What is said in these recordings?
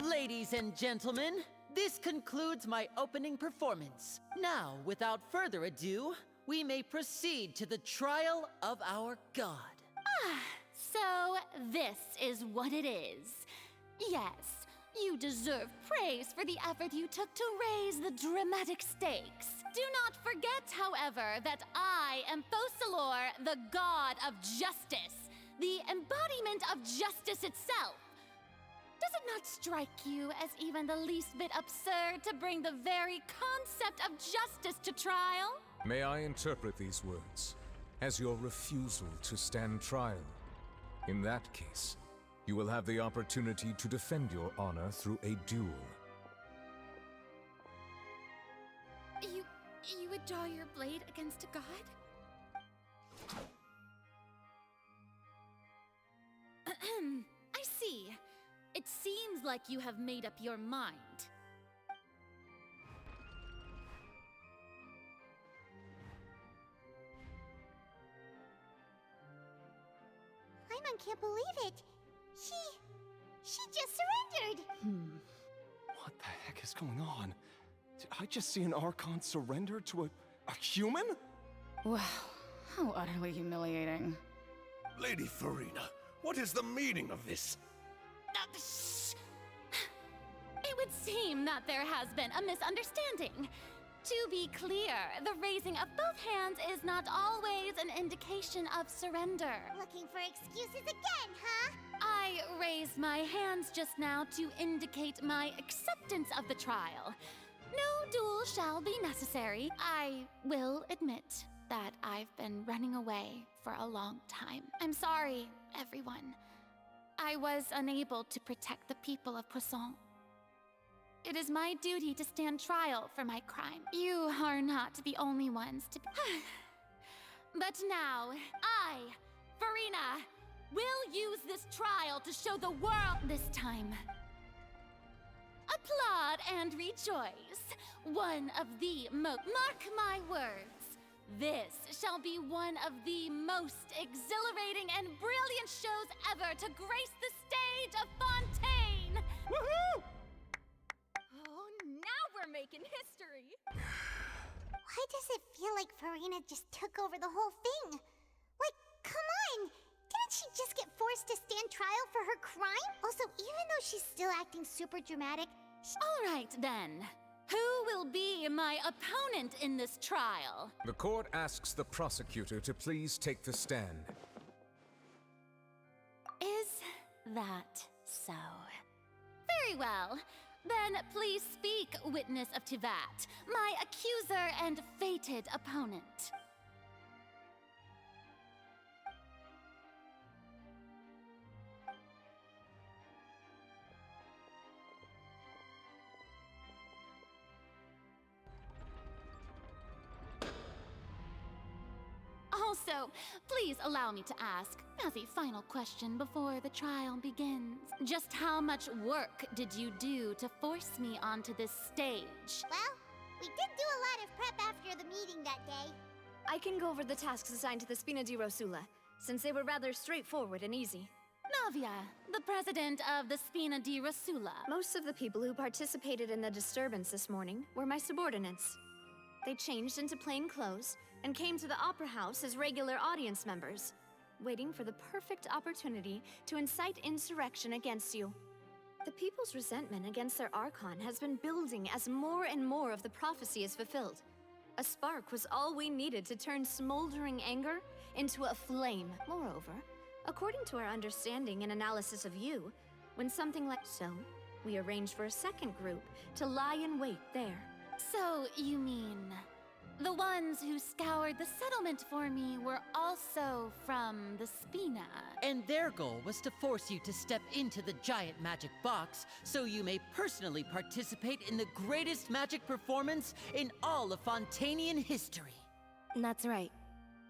Ladies and gentlemen, this concludes my opening performance. Now, without further ado, we may proceed to the trial of our god. So this is what it is. Yes, you deserve praise for the effort you took to raise the dramatic stakes. Do not forget, however, that I am Focalor, the god of justice, the embodiment of justice itself. Does it not strike you as even the least bit absurd to bring the very concept of justice to trial? May I interpret these words as your refusal to stand trial? In that case, you will have the opportunity to defend your honor through a duel. You would draw your blade against a god? I see. It seems like you have made up your mind. Paimon can't believe it. She just surrendered. What the heck is going on? Did I just see an Archon surrender to a human? Wow, how utterly humiliating. Lady Furina, what is the meaning of this? Shh. It would seem that there has been a misunderstanding. To be clear, the raising of both hands is not always an indication of surrender. Looking for excuses again, huh? I raised my hands just now to indicate my acceptance of the trial. No duel shall be necessary. I will admit that I've been running away for a long time. I'm sorry, everyone. I was unable to protect the people of Poisson. It is my duty to stand trial for my crime. You are not the only ones to be... But now, I, Furina, will use this trial to show the world this time. Applaud and rejoice. One of the most... Mark my words. This shall be one of the most exhilarating and brilliant shows ever to grace the stage of Fontaine! Woohoo! Oh, now we're making history! Why does it feel like Furina just took over the whole thing? Like, come on! Didn't she just get forced to stand trial for her crime? Also, even though she's still acting super dramatic... All right, then. Who will be my opponent in this trial? The court asks the prosecutor to please take the stand. Is that so? Very well. Then please speak, witness of Tivat, my accuser and fated opponent. Also, please allow me to ask, as a final question before the trial begins, just how much work did you do to force me onto this stage? Well, we did do a lot of prep after the meeting that day. I can go over the tasks assigned to the Spina di Rosula, since they were rather straightforward and easy. Navia, the president of the Spina di Rosula. Most of the people who participated in the disturbance this morning were my subordinates. They changed into plain clothes and came to the Opera House as regular audience members, waiting for the perfect opportunity to incite insurrection against you. The people's resentment against their Archon has been building as more and more of the prophecy is fulfilled. A spark was all we needed to turn smoldering anger into a flame. Moreover, according to our understanding and analysis of you, when something like so, we arranged for a second group to lie in wait there. So, you mean... The ones who scoured the settlement for me were also from the Spina. And their goal was to force you to step into the giant magic box so you may personally participate in the greatest magic performance in all of Fontanian history. That's right.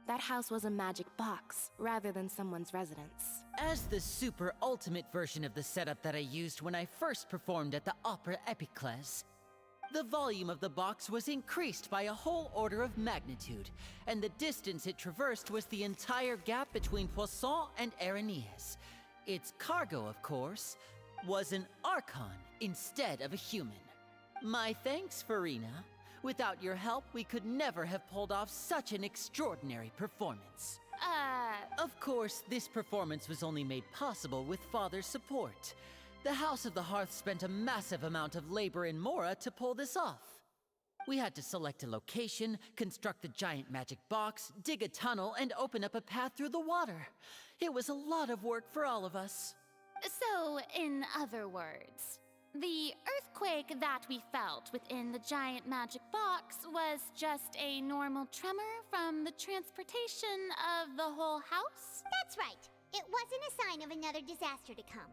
That house was a magic box, rather than someone's residence. As the super ultimate version of the setup that I used when I first performed at the Opera Epiclese, the volume of the box was increased by a whole order of magnitude, and the distance it traversed was the entire gap between Poisson and Aranias. Its cargo, of course, was an Archon instead of a human. My thanks, Farina. Without your help, we could never have pulled off such an extraordinary performance. Of course, this performance was only made possible with Father's support. The House of the Hearth spent a massive amount of labor in Mora to pull this off. We had to select a location, construct the giant magic box, dig a tunnel, and open up a path through the water. It was a lot of work for all of us. So, in other words, the earthquake that we felt within the giant magic box was just a normal tremor from the transportation of the whole house? That's right. It wasn't a sign of another disaster to come.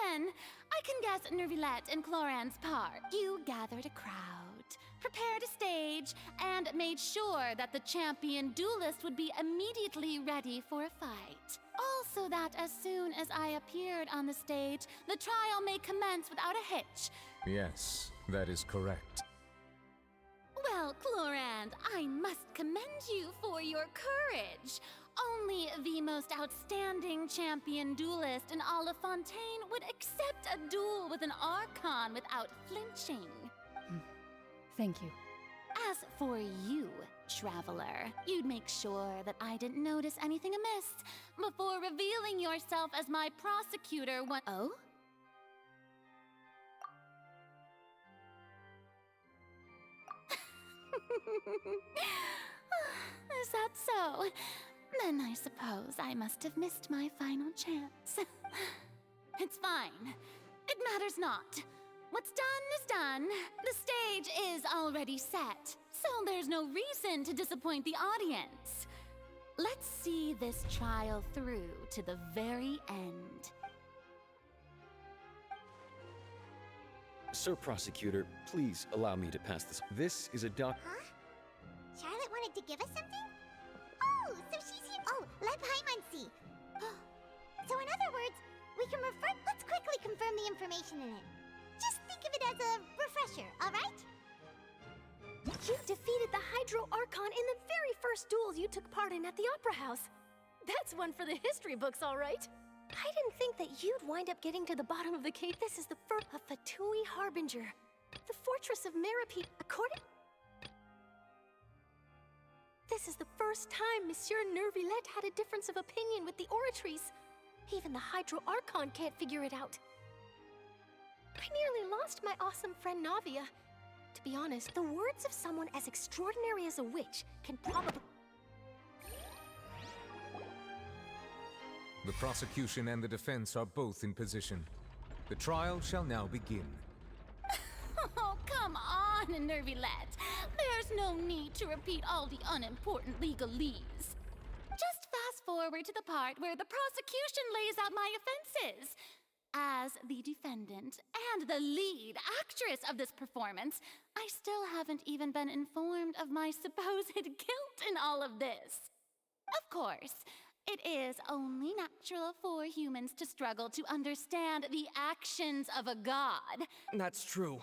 Then, I can guess Nervilette and Cloran's part. You gathered a crowd, prepared a stage, and made sure that the champion duelist would be immediately ready for a fight. Also that as soon as I appeared on the stage, the trial may commence without a hitch. Yes, that is correct. Well, Clorand, I must commend you for your courage. Only the most outstanding champion duelist in all of Fontaine would accept a duel with an Archon without flinching. Thank you. As for you, Traveler, you'd make sure that I didn't notice anything amiss before revealing yourself as my prosecutor when— Oh? Is that so? Then I suppose I must have missed my final chance. It's fine. It matters not. What's done is done. The stage is already set, so there's no reason to disappoint the audience. Let's see this trial through to the very end. Sir Prosecutor, please allow me to pass this. This is a Huh? Charlotte wanted to give us something? Oh, so she's here. Oh, let Paimon see. So in other words, we can refer— Let's quickly confirm the information in it. Just think of it as a refresher, all right? You defeated the Hydro Archon in the very first duel you took part in at the Opera House. That's one for the history books, all right. I didn't think that you'd wind up getting to the bottom of the cave. This is the first of Fatui Harbinger, the fortress of Meropide. This is the first time Monsieur Nervilette had a difference of opinion with the Oratrice. Even the Hydro Archon can't figure it out. I nearly lost my awesome friend Navia. To be honest, the words of someone as extraordinary as a witch can probably— The prosecution and the defense are both in position. The trial shall now begin. Oh, come on, Nervilette. There's no need to repeat all the unimportant legalese. Just fast forward to the part where the prosecution lays out my offenses. As the defendant and the lead actress of this performance, I still haven't even been informed of my supposed guilt in all of this. Of course, it is only natural for humans to struggle to understand the actions of a god. That's true.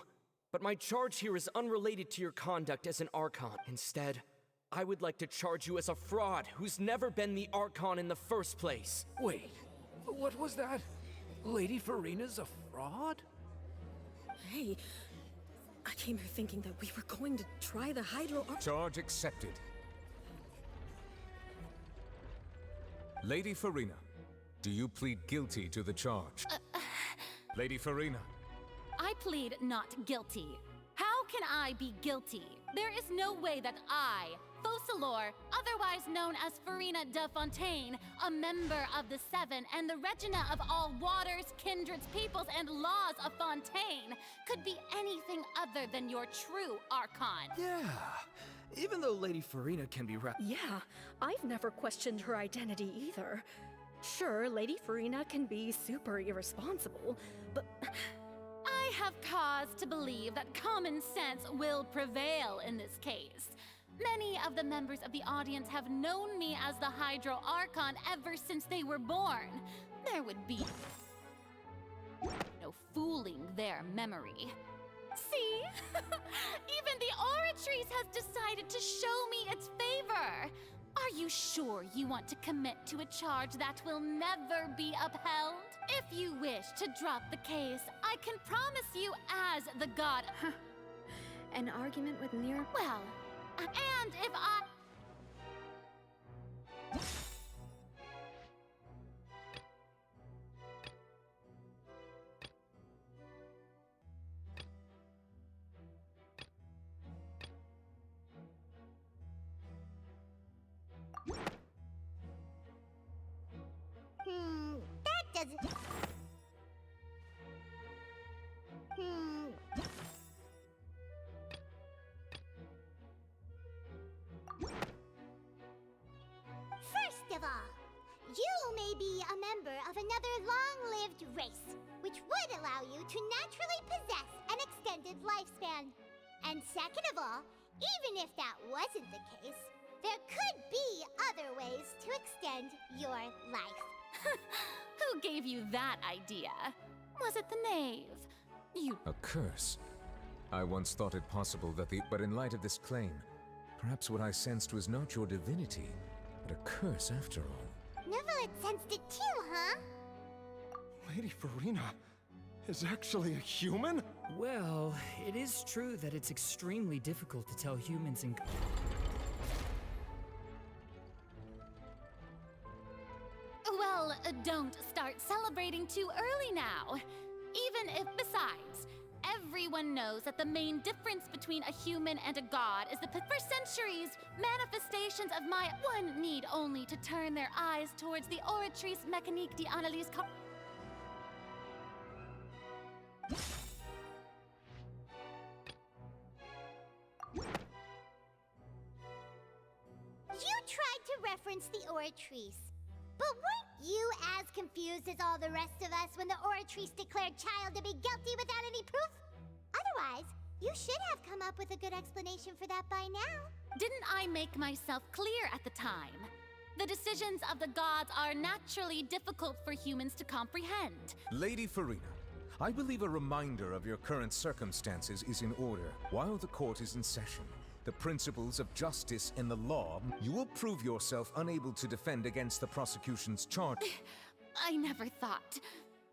But my charge here is unrelated to your conduct as an Archon. Instead, I would like to charge you as a fraud who's never been the Archon in the first place. Wait, what was that? Lady Farina's a fraud? Hey, I came here thinking that we were going to try the Hydro Archon. Charge accepted. Lady Farina, do you plead guilty to the charge? Lady Farina. I plead not guilty. How can I be guilty? There is no way that I, Focalors, otherwise known as Farina de Fontaine, a member of the Seven and the Regina of all waters, kindreds, peoples, and laws of Fontaine, could be anything other than your true Archon. Yeah, Even though Lady Farina can be Yeah, I've never questioned her identity either. Sure, Lady Farina can be super irresponsible, but I have cause to believe that common sense will prevail in this case. Many of the members of the audience have known me as the Hydro Archon ever since they were born. There would be no fooling their memory. See? Even the Oratrice has decided to show me its favor. Are you sure you want to commit to a charge that will never be upheld? If you wish to drop the case, I can promise you as the god... An argument with Nir? Well, and if I... That doesn't... First of all, you may be a member of another long-lived race, which would allow you to naturally possess an extended lifespan. And second of all, even if that wasn't the case, there could be other ways to extend your life. Who gave you that idea? Was it the knave? You... A curse? I once thought it possible that but in light of this claim, perhaps what I sensed was not your divinity, but a curse after all. Never had sensed it too, huh? Lady Farina is actually a human? Well, it is true that it's extremely difficult to tell humans and... Well, don't start celebrating too early now. Even if, besides, everyone knows that the main difference between a human and a god is that for centuries, manifestations of my one need only to turn their eyes towards the Oratrice Mécanique d'Analyse You tried to reference the Oratrice. But weren't you as confused as all the rest of us when the Oratrice declared Child to be guilty without any proof? Otherwise, you should have come up with a good explanation for that by now. Didn't I make myself clear at the time? The decisions of the gods are naturally difficult for humans to comprehend. Lady Farina, I believe a reminder of your current circumstances is in order. While the court is in session, the principles of justice and the law, you will prove yourself unable to defend against the prosecution's charge. I never thought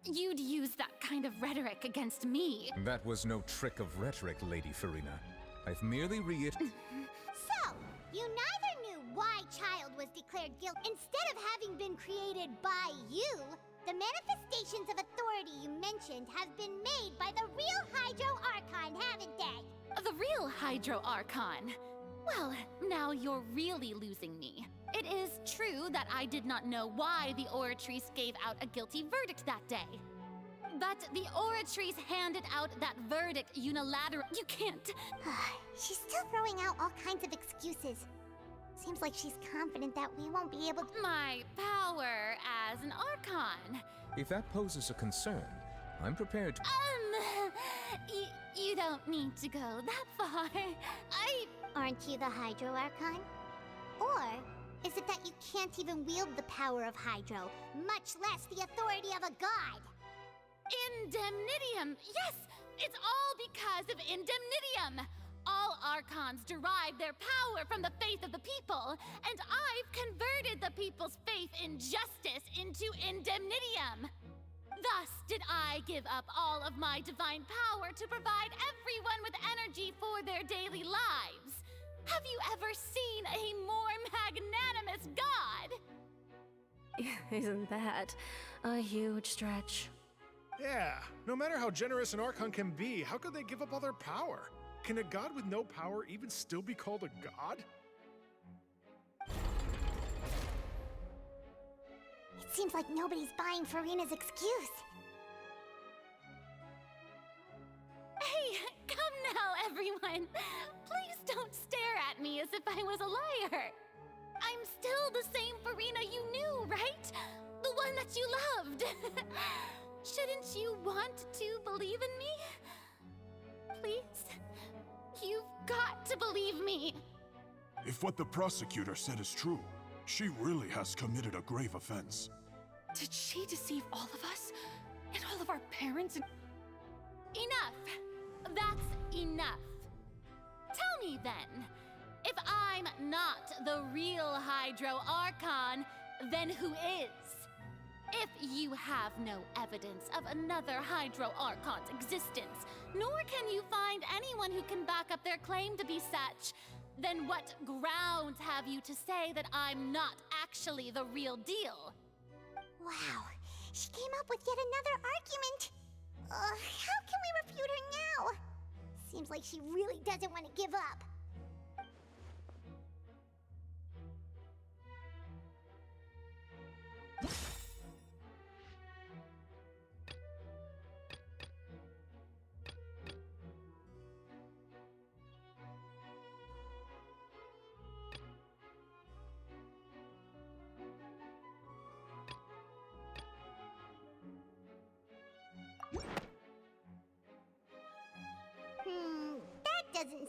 you'd use that kind of rhetoric against me. That was no trick of rhetoric, Lady Farina. I've merely So, you neither knew why Child was declared guilty. Instead of having been created by you, the manifestations of authority you mentioned have been made by the real Hydro Archon, haven't they? The real Hydro Archon? Well, now you're really losing me. It is true that I did not know why the Oratrice gave out a guilty verdict that day. But the Oratrice handed out that verdict unilaterally. You can't... She's still throwing out all kinds of excuses. Seems like she's confident that we won't be able to... My power as an Archon. If that poses a concern, I'm prepared to... You don't need to go that far. Aren't you the Hydro Archon? Or is it that you can't even wield the power of Hydro, much less the authority of a god? Indemnitium! Yes! It's all because of Indemnitium! All Archons derive their power from the faith of the people, and I've converted the people's faith in justice into Indemnitium! Thus did I give up all of my divine power to provide everyone with energy for their daily lives. Have you ever seen a more magnanimous god? Isn't that a huge stretch? Yeah, no matter how generous an Archon can be, how could they give up all their power? Can a god with no power even still be called a god? It seems like nobody's buying Farina's excuse. Hey, come now, everyone. Please don't stare at me as was a liar. I'm still the same Farina you knew, right? The one that you loved. Shouldn't you want to believe in me? Please? You've got to believe me. If what the prosecutor said is true, she really has committed a grave offense. Did she deceive all of us? And all of our parents and... Enough! That's enough. Tell me then, if I'm not the real Hydro Archon, then who is? If you have no evidence of another Hydro Archon's existence, nor can you find anyone who can back up their claim to be such, then what grounds have you to say that I'm not actually the real deal? Wow, she came up with yet another argument. How can we refute her now? Seems like she really doesn't want to give up. That doesn't...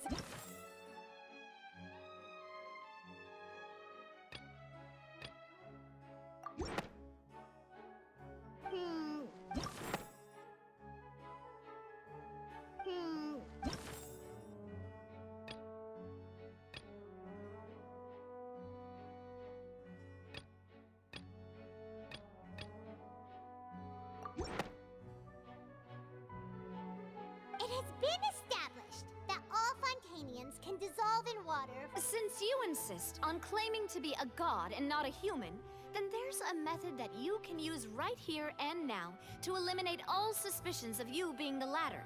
It has been established that all Fontanians can dissolve in water. Since you insist on claiming to be a god and not a human, then there's a method that you can use right here and now to eliminate all suspicions of you being the latter.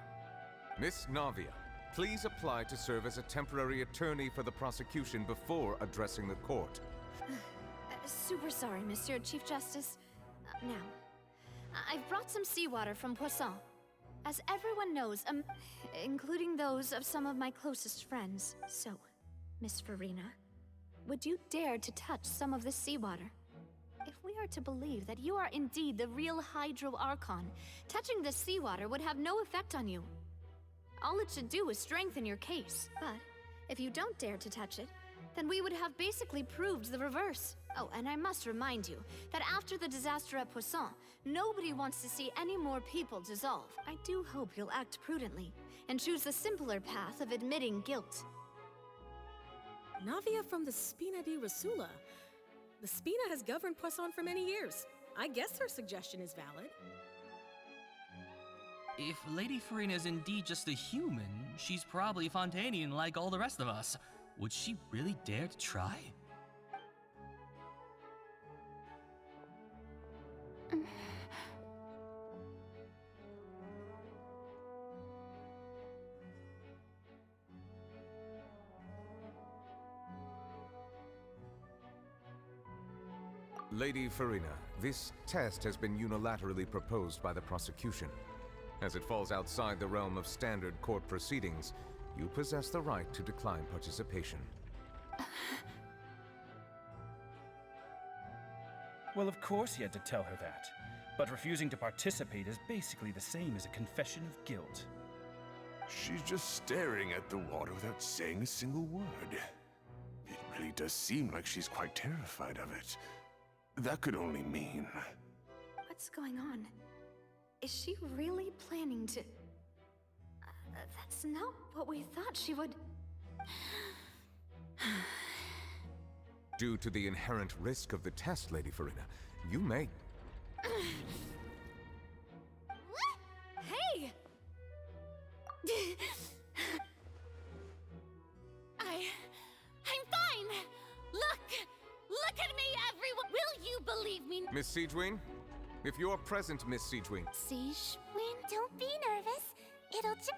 Miss Navia, please apply to serve as a temporary attorney for the prosecution before addressing the court. Super sorry, Monsieur Chief Justice. Now, I've brought some seawater from Poisson. As everyone knows, including those of some of my closest friends. So, Miss Farina, would you dare to touch some of this seawater? If we are to believe that you are indeed the real Hydro Archon, touching this seawater would have no effect on you. All it should do is strengthen your case. But if you don't dare to touch it, then we would have basically proved the reverse. Oh, and I must remind you that after the disaster at Poisson, nobody wants to see any more people dissolve. I do hope you'll act prudently and choose the simpler path of admitting guilt. Navia from the Spina di Rasula. The Spina has governed Poisson for many years. I guess her suggestion is valid. If Lady Farina is indeed just a human, she's probably Fontanian like all the rest of us. Would she really dare to try? Lady Farina, this test has been unilaterally proposed by the prosecution. As it falls outside the realm of standard court proceedings, you possess the right to decline participation. Well, of course he had to tell her that. But refusing to participate is basically the same as a confession of guilt. She's just staring at the water without saying a single word. It really does seem like she's quite terrified of it. That could only mean... What's going on? Is she really planning to... that's not what we thought she would... Due to the inherent risk of the test, Lady Farina, you may... Hey! I'm fine! Look at me, everyone! Will you believe me? Miss Siegeween? If you're present, Miss Siegeween. Siegeween, don't be nervous. It'll just...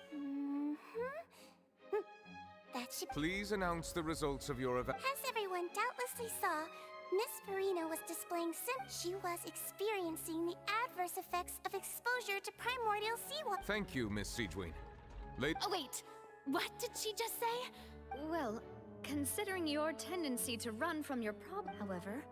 That should... Please announce the results of your event. As everyone doubtlessly saw, Miss Farina was displaying she was experiencing the adverse effects of exposure to primordial seawater. Thank you, Miss Siegeween. Oh, wait. What did she just say? Well, Considering your tendency to run from your problem, however,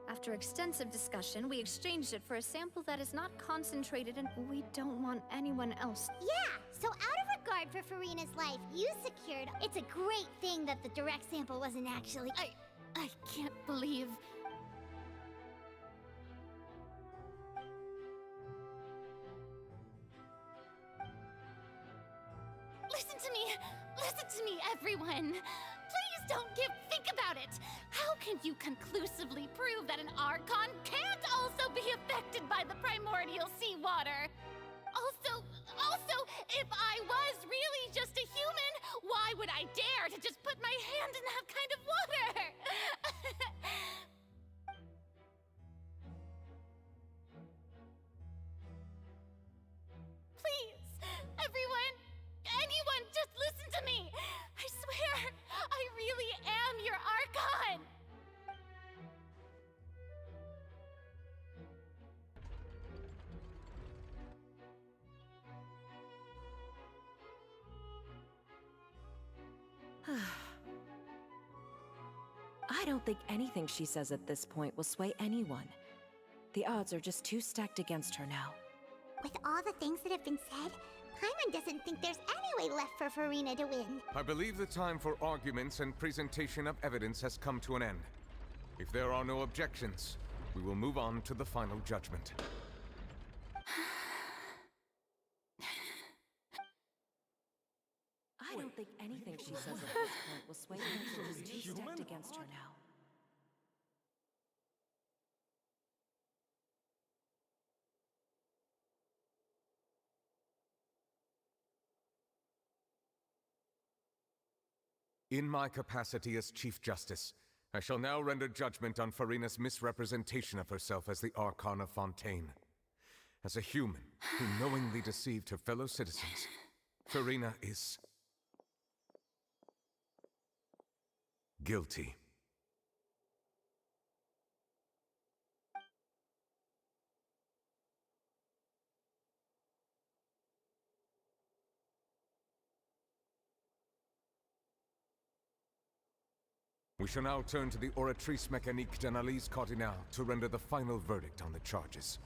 after extensive discussion, we exchanged it for a sample that is not concentrated and we don't want anyone else. Yeah, so out of regard for Farina's life, you secured... It's a great thing that the direct sample wasn't actually... I can't believe... Listen to me, everyone! Please don't think about it! How can you conclusively prove that an Archon can't also be affected by the primordial seawater? Also, if I was really just a human, why would I dare to just put my hand in that kind of water? Please, everyone, anyone, just listen to me! I swear, I really am your Archon! I don't think anything she says at this point will sway anyone. The odds are just too stacked against her now. With all the things that have been said, Paimon doesn't think there's any way left for Farina to win. I believe the time for arguments and presentation of evidence has come to an end. If there are no objections, we will move on to the final judgment. I don't think anything she says at this point will sway anyone. She's too stacked against her now. In my capacity as Chief Justice, I shall now render judgment on Farina's misrepresentation of herself as the Archon of Fontaine. As a human who knowingly deceived her fellow citizens, Farina is... guilty. We shall now turn to the Oratrice Mécanique d'Analyse Cardinale to render the final verdict on the charges.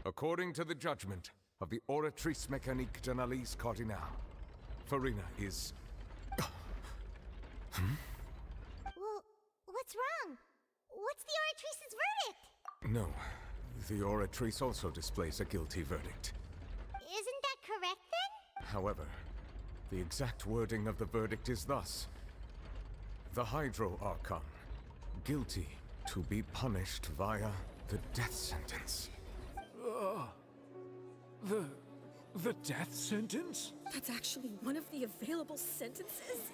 According to the judgment of the Oratrice Mécanique d'Analyse Cardinale, Farina is... Well, what's wrong? What's the Oratrice's verdict? No, the Oratrice also displays a guilty verdict. Isn't that correct then? However, the exact wording of the verdict is thus. The Hydro Archon, guilty to be punished via the death sentence. The death sentence? That's actually one of the available sentences?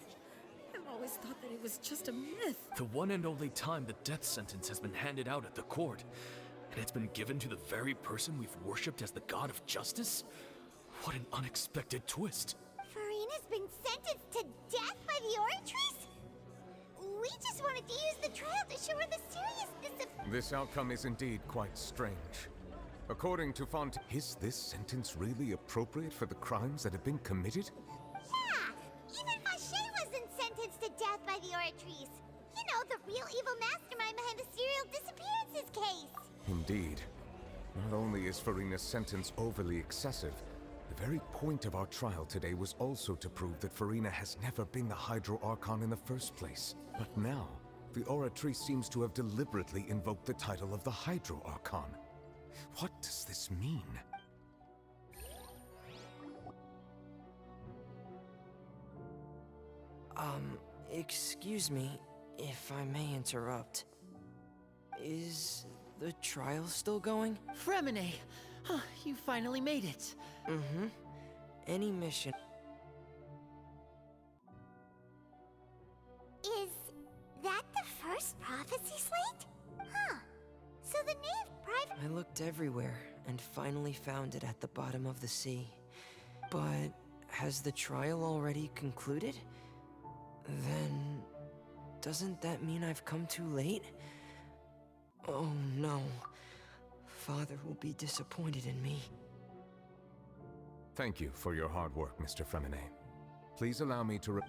I've always thought that it was just a myth. The one and only time the death sentence has been handed out at the court, and it's been given to the very person we've worshipped as the god of justice? What an unexpected twist. Farina's been sentenced to death by the Oratrice? We just wanted to use the trial to show her the seriousness of... This outcome is indeed quite strange. According to Fontaine, is this sentence really appropriate for the crimes that have been committed? Yeah! Even Vacher wasn't sentenced to death by the Oratrice. You know, the real evil mastermind behind the serial disappearances case. Indeed. Not only is Farina's sentence overly excessive, the very point of our trial today was also to prove that Farina has never been the Hydro Archon in the first place. But now, the Oratrice seems to have deliberately invoked the title of the Hydro Archon. What does this mean? Excuse me, if I may interrupt. Is the trial still going? Fremine! You finally made it. Mm-hmm. Any mission. Is that the first prophecy slate? Huh. So the knave private... I looked everywhere and finally found it at the bottom of the sea. But has the trial already concluded? Then Doesn't that mean I've come too late? Oh no. Father will be disappointed in me. Thank you for your hard work, Mr. Fremine. Please allow me to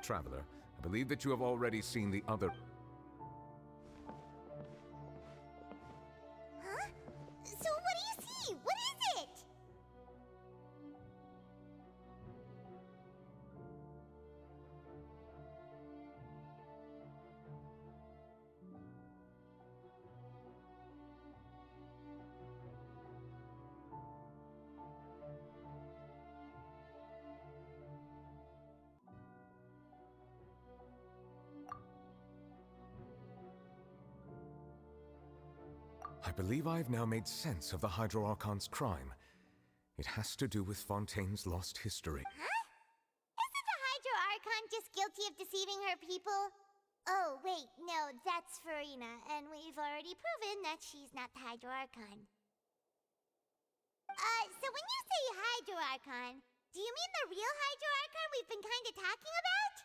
Traveler, I believe that you have already seen the other... Huh? So what do you see? What is it? I believe I have now made sense of the Hydro Archon's crime. It has to do with Fontaine's lost history. Huh? Isn't the Hydro Archon just guilty of deceiving her people? Oh, wait, no, that's Farina, and we've already proven that she's not the Hydro Archon. So when you say Hydro Archon, do you mean the real Hydro Archon we've been kinda talking about?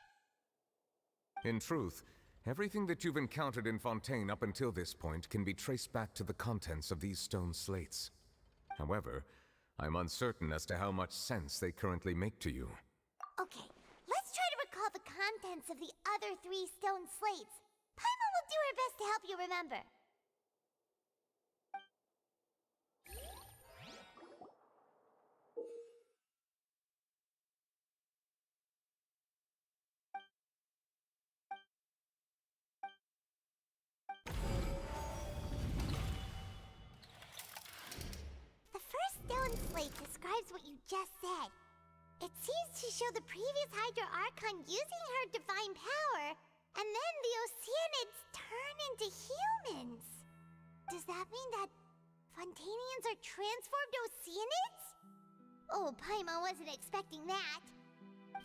In truth, everything that you've encountered in Fontaine up until this point can be traced back to the contents of these stone slates. However, I'm uncertain as to how much sense they currently make to you. Okay, let's try to recall the contents of the other 3 stone slates. Paimon will do her best to help you remember. The first stone slate describes what you just said. It seems to show the previous Hydro Archon using her divine power, and then the Oceanids turn into humans. Does that mean that Fontainians are transformed Oceanids? Oh, Paimon wasn't expecting that.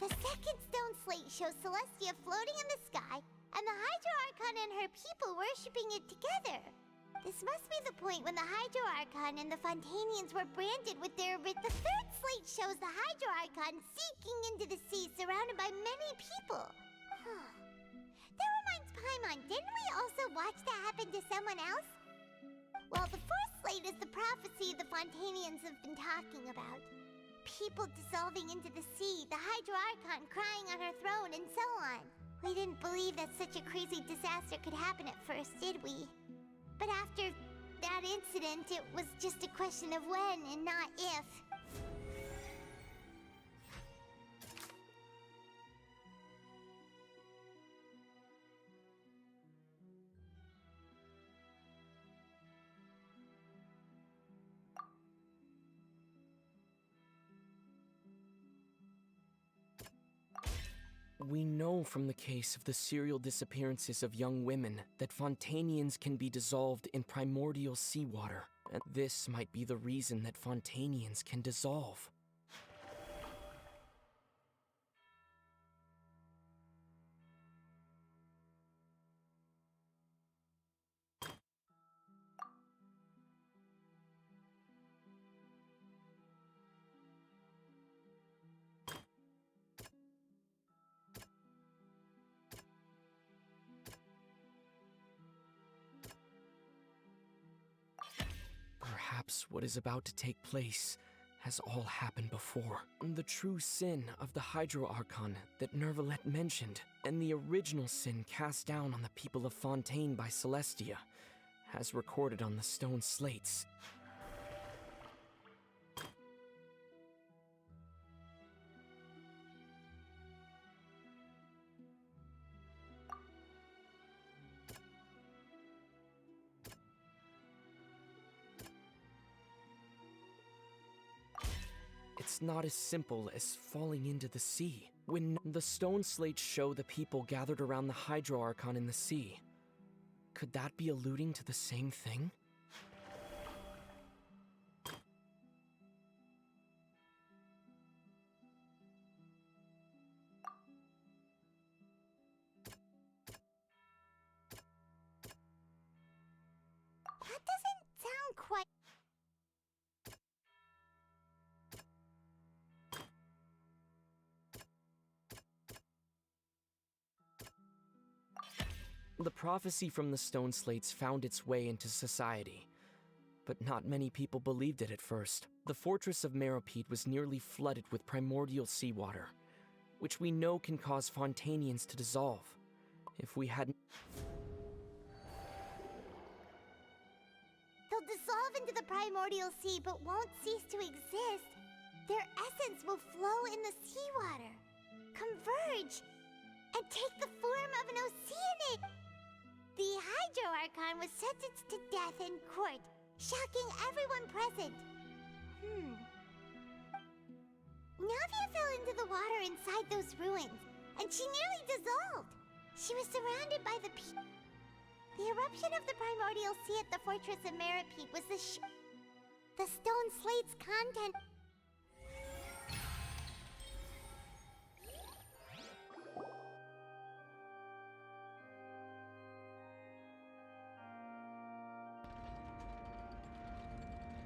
The second stone slate shows Celestia floating in the sky, and the Hydro Archon and her people worshipping it together. This must be the point when the Hydro Archon and the Fontainians were branded with their... The third slate shows the Hydro Archon sinking into the sea surrounded by many people. That reminds Paimon, didn't we also watch that happen to someone else? Well, the fourth slate is the prophecy the Fontainians have been talking about. People dissolving into the sea, the Hydro Archon crying on her throne, and so on. We didn't believe that such a crazy disaster could happen at first, did we? But after that incident, it was just a question of when and not if. We know from the case of the serial disappearances of young women that Fontainians can be dissolved in primordial seawater, and this might be the reason that Fontainians can dissolve. Perhaps what is about to take place has all happened before. The true sin of the Hydro Archon that Nervalette mentioned, and the original sin cast down on the people of Fontaine by Celestia, as recorded on the stone slates. It's not as simple as falling into the sea. When the stone slates show the people gathered around the Hydro Archon in the sea, could that be alluding to the same thing? That doesn't sound quite... The prophecy from the stone slates found its way into society, but not many people believed it at first. The fortress of Meropide was nearly flooded with primordial seawater, which we know can cause Fontanians to dissolve. If we hadn't... They'll dissolve into the primordial sea but won't cease to exist. Their essence will flow in the seawater, converge, and take the form of an Oceanid. The Hydro Archon was sentenced to death in court, shocking everyone present. Navia fell into the water inside those ruins, and she nearly dissolved. She was surrounded by the The eruption of the primordial sea at the fortress of Meropide was the stone slate's content.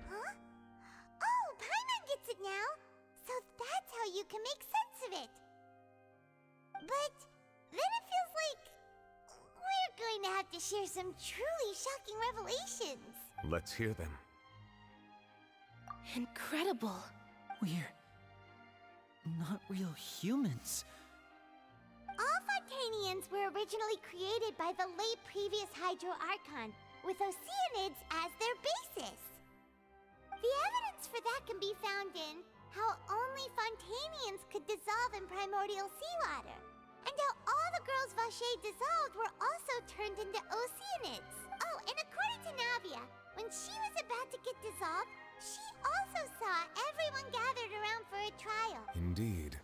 Huh? Oh, Paimon gets it now! So that's how you can make sense of it. But then it feels like we're going to have to share some truly shocking revelations. Let's hear them. Incredible. We're not real humans. All Fontanians were originally created by the late previous Hydro Archon, with Oceanids as their basis. The evidence for that can be found in how only Fontanians could dissolve in primordial seawater, and how all the girls Vacher dissolved were also turned into Oceanids. Oh, and according to Navia, when she was about to get dissolved, she also saw everyone gathered around for a trial. Indeed.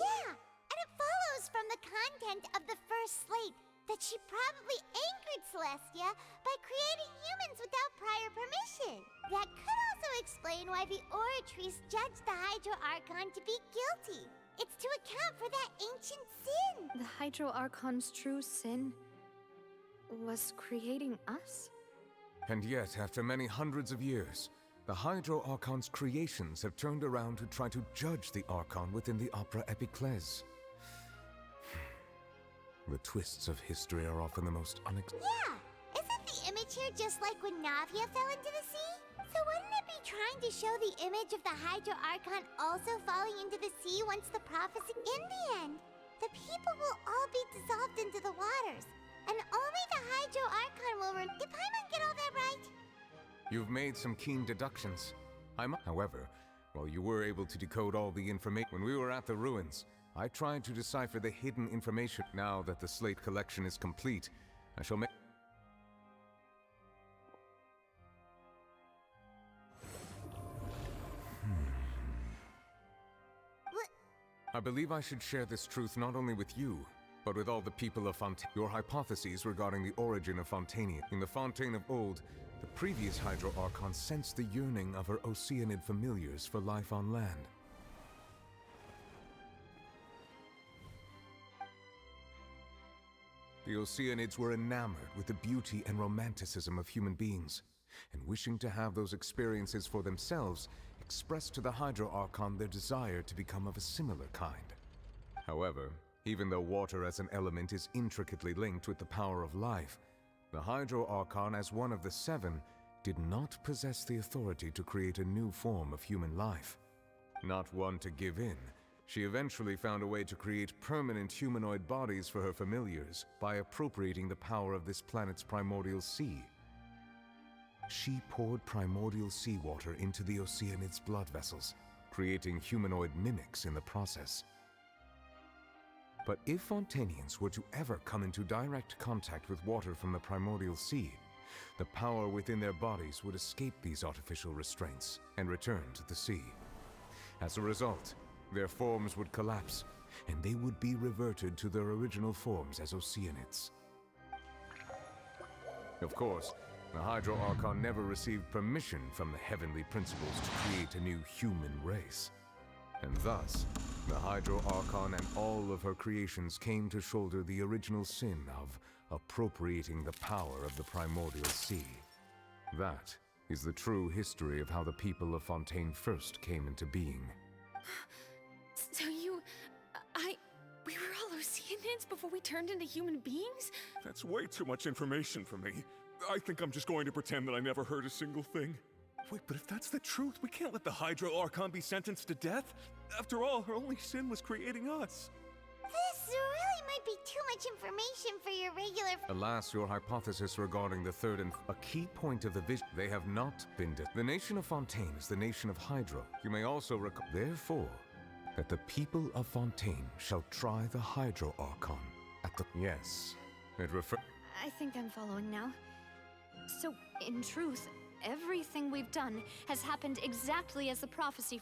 Yeah, and it follows from the content of the first slate that she probably angered Celestia by creating humans without prior permission. That could also explain why the Oratrice judged the Hydro Archon to be guilty. It's to account for that ancient sin. The Hydro Archon's true sin was creating us? And yet, after many hundreds of years, the Hydro Archon's creations have turned around to try to judge the Archon within the Opera Epiclese. The twists of history are often the most unexpected. Yeah! Isn't the image here just like when Navia fell into the sea? So wouldn't it be trying to show the image of the Hydro Archon also falling into the sea once the prophecy... In the end, the people will all be dissolved into the waters, and only the Hydro Archon will Did Paimon get all that right? You've made some keen deductions. However, while you were able to decode all the information when we were at the ruins, I tried to decipher the hidden information. Now that the slate collection is complete, I shall make... I believe I should share this truth not only with you, but with all the people of Fontaine. Your hypotheses regarding the origin of Fontania. In the Fontaine of old, the previous Hydro Archon sensed the yearning of her Oceanid familiars for life on land. The Oceanids were enamored with the beauty and romanticism of human beings, and wishing to have those experiences for themselves, expressed to the Hydro Archon their desire to become of a similar kind. However, even though water as an element is intricately linked with the power of life, the Hydro Archon, as one of the seven, did not possess the authority to create a new form of human life. Not one to give in, she eventually found a way to create permanent humanoid bodies for her familiars by appropriating the power of this planet's primordial sea. She poured primordial seawater into the Oceanid's blood vessels, creating humanoid mimics in the process. But if Fontanians were to ever come into direct contact with water from the primordial sea, the power within their bodies would escape these artificial restraints and return to the sea. As a result, their forms would collapse, and they would be reverted to their original forms as Oceanids. Of course, the Hydro Archon never received permission from the heavenly principles to create a new human race. And thus, the Hydro Archon and all of her creations came to shoulder the original sin of appropriating the power of the primordial sea. That is the true history of how the people of Fontaine first came into being. So we were all Oceanids? science before we turned into human beings? That's way too much information for me. I think I'm just going to pretend that I never heard a single thing. Wait, but if that's the truth, we can't let the Hydro Archon be sentenced to death. After all, her only sin was creating us. This really might be too much information for your regular... Alas, your hypothesis regarding the third and a key point of the vision, they have not been the nation of Fontaine is the nation of Hydro. You may also recall, therefore, that the people of Fontaine shall try the Hydro Archon at the... Yes, it refer... I think I'm following now. So, in truth, everything we've done has happened exactly as the prophecy...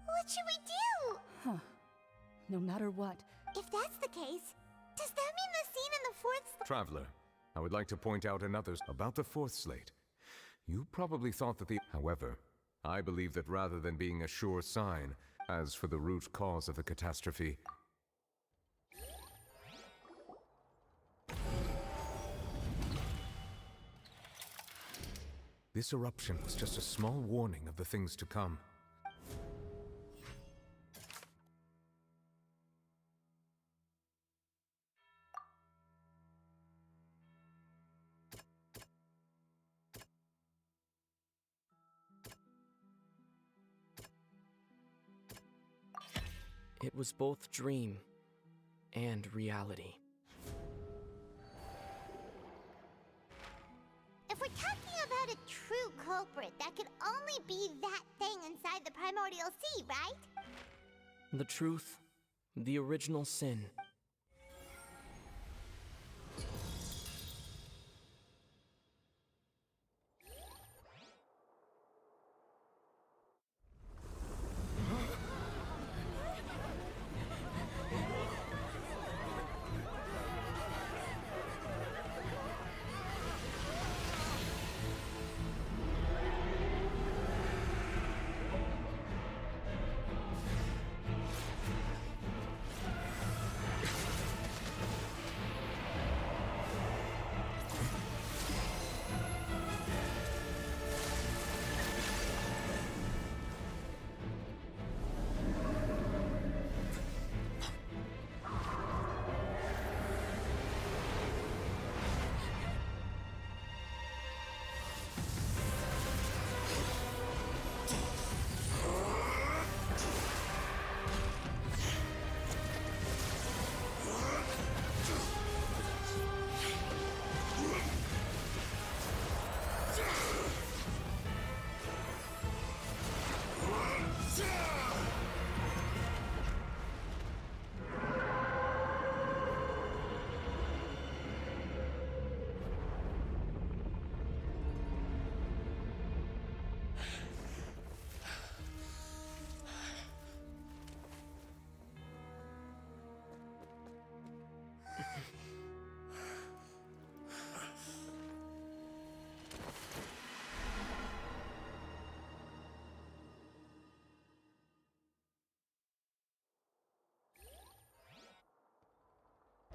What should we do? Huh. No matter what. If that's the case, does that mean the scene in the fourth... Traveler, I would like to point out another about the fourth slate. You probably thought that the... However, I believe that rather than being a sure sign, as for the root cause of the catastrophe... This eruption was just a small warning of the things to come. It was both dream and reality. If we're talking about a true culprit, that could only be that thing inside the Primordial Sea, right? The truth, the original sin.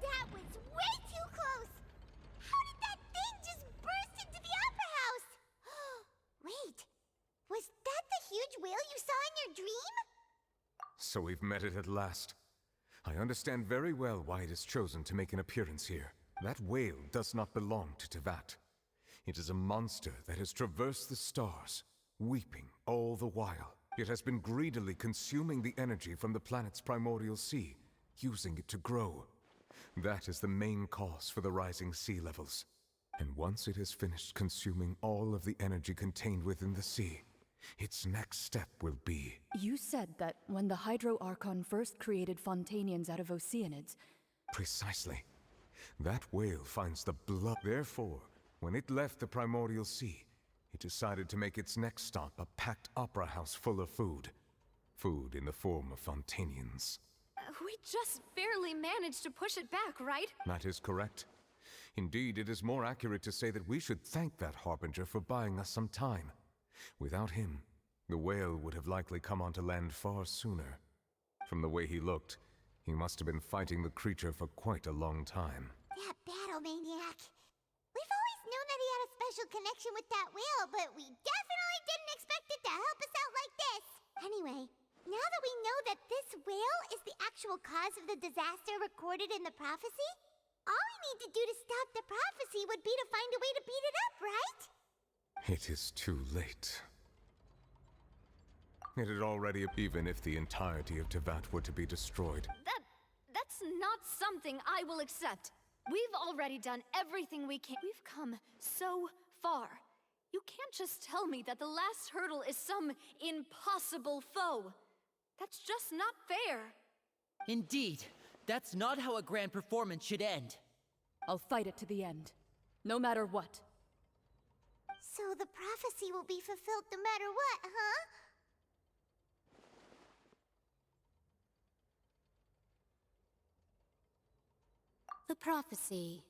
That was way too close! How did that thing just burst into the Opera House? Wait, was that the huge whale you saw in your dream? So we've met it at last. I understand very well why it has chosen to make an appearance here. That whale does not belong to Tevat. It is a monster that has traversed the stars, weeping all the while. It has been greedily consuming the energy from the planet's primordial sea, using it to grow. That is the main cause for the rising sea levels. And once it has finished consuming all of the energy contained within the sea, its next step will be... You said that when the Hydro Archon first created Fontainians out of Oceanids... Precisely. That whale finds the blood. Therefore, when it left the primordial sea, it decided to make its next stop a packed opera house full of food. Food in the form of Fontainians. We just barely managed to push it back, right? That is correct. Indeed, it is more accurate to say that we should thank that Harbinger for buying us some time. Without him, the whale would have likely come onto land far sooner. From the way he looked, he must have been fighting the creature for quite a long time. That battle maniac. We've always known that he had a special connection with that whale, but we definitely didn't expect it to help us out like this. Anyway, Now that we know that this whale is the actual cause of the disaster recorded in the prophecy, all we need to do to stop the prophecy would be to find a way to beat it up, right? It is too late. It had already, even if the entirety of Tevat were to be destroyed. That's not something I will accept. We've already done everything we can. We've come so far. You can't just tell me that the last hurdle is some impossible foe. That's just not fair. Indeed, that's not how a grand performance should end. I'll fight it to the end, no matter what. So the prophecy will be fulfilled no matter what, huh? The prophecy.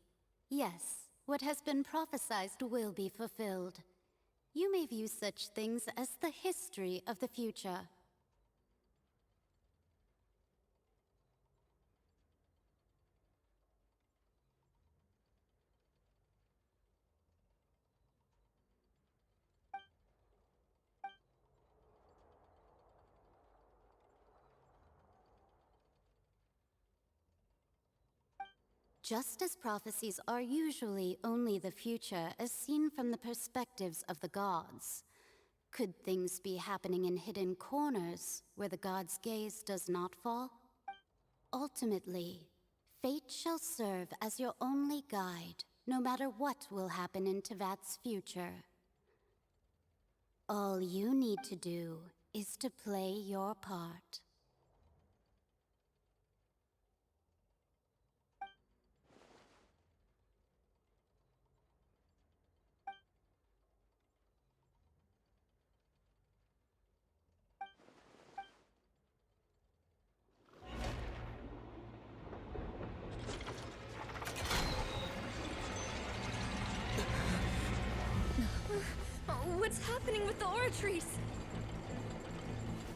Yes, what has been prophesied will be fulfilled. You may view such things as the history of the future. Just as prophecies are usually only the future as seen from the perspectives of the gods, could things be happening in hidden corners where the gods' gaze does not fall? Ultimately, fate shall serve as your only guide, no matter what will happen in Tevat's future. All you need to do is to play your part. What's happening with the oratories?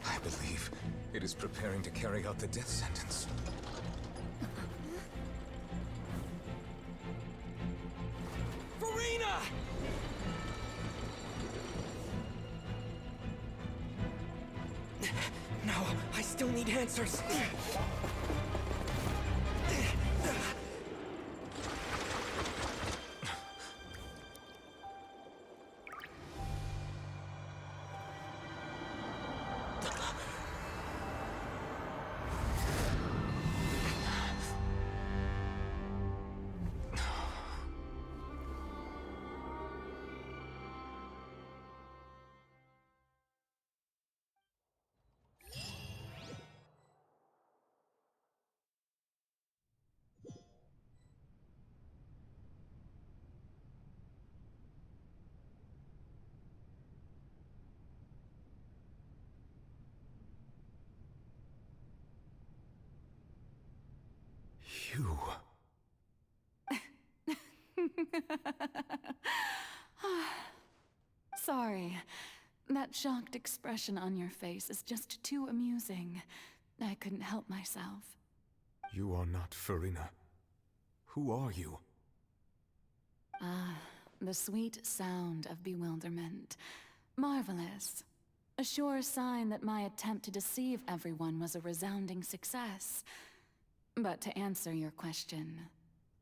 I believe it is preparing to carry out the death sentence. Farina! No, I still need answers. You... Sorry. That shocked expression on your face is just too amusing. I couldn't help myself. You are not Farina. Who are you? Ah, the sweet sound of bewilderment. Marvelous. A sure sign that my attempt to deceive everyone was a resounding success. But to answer your question,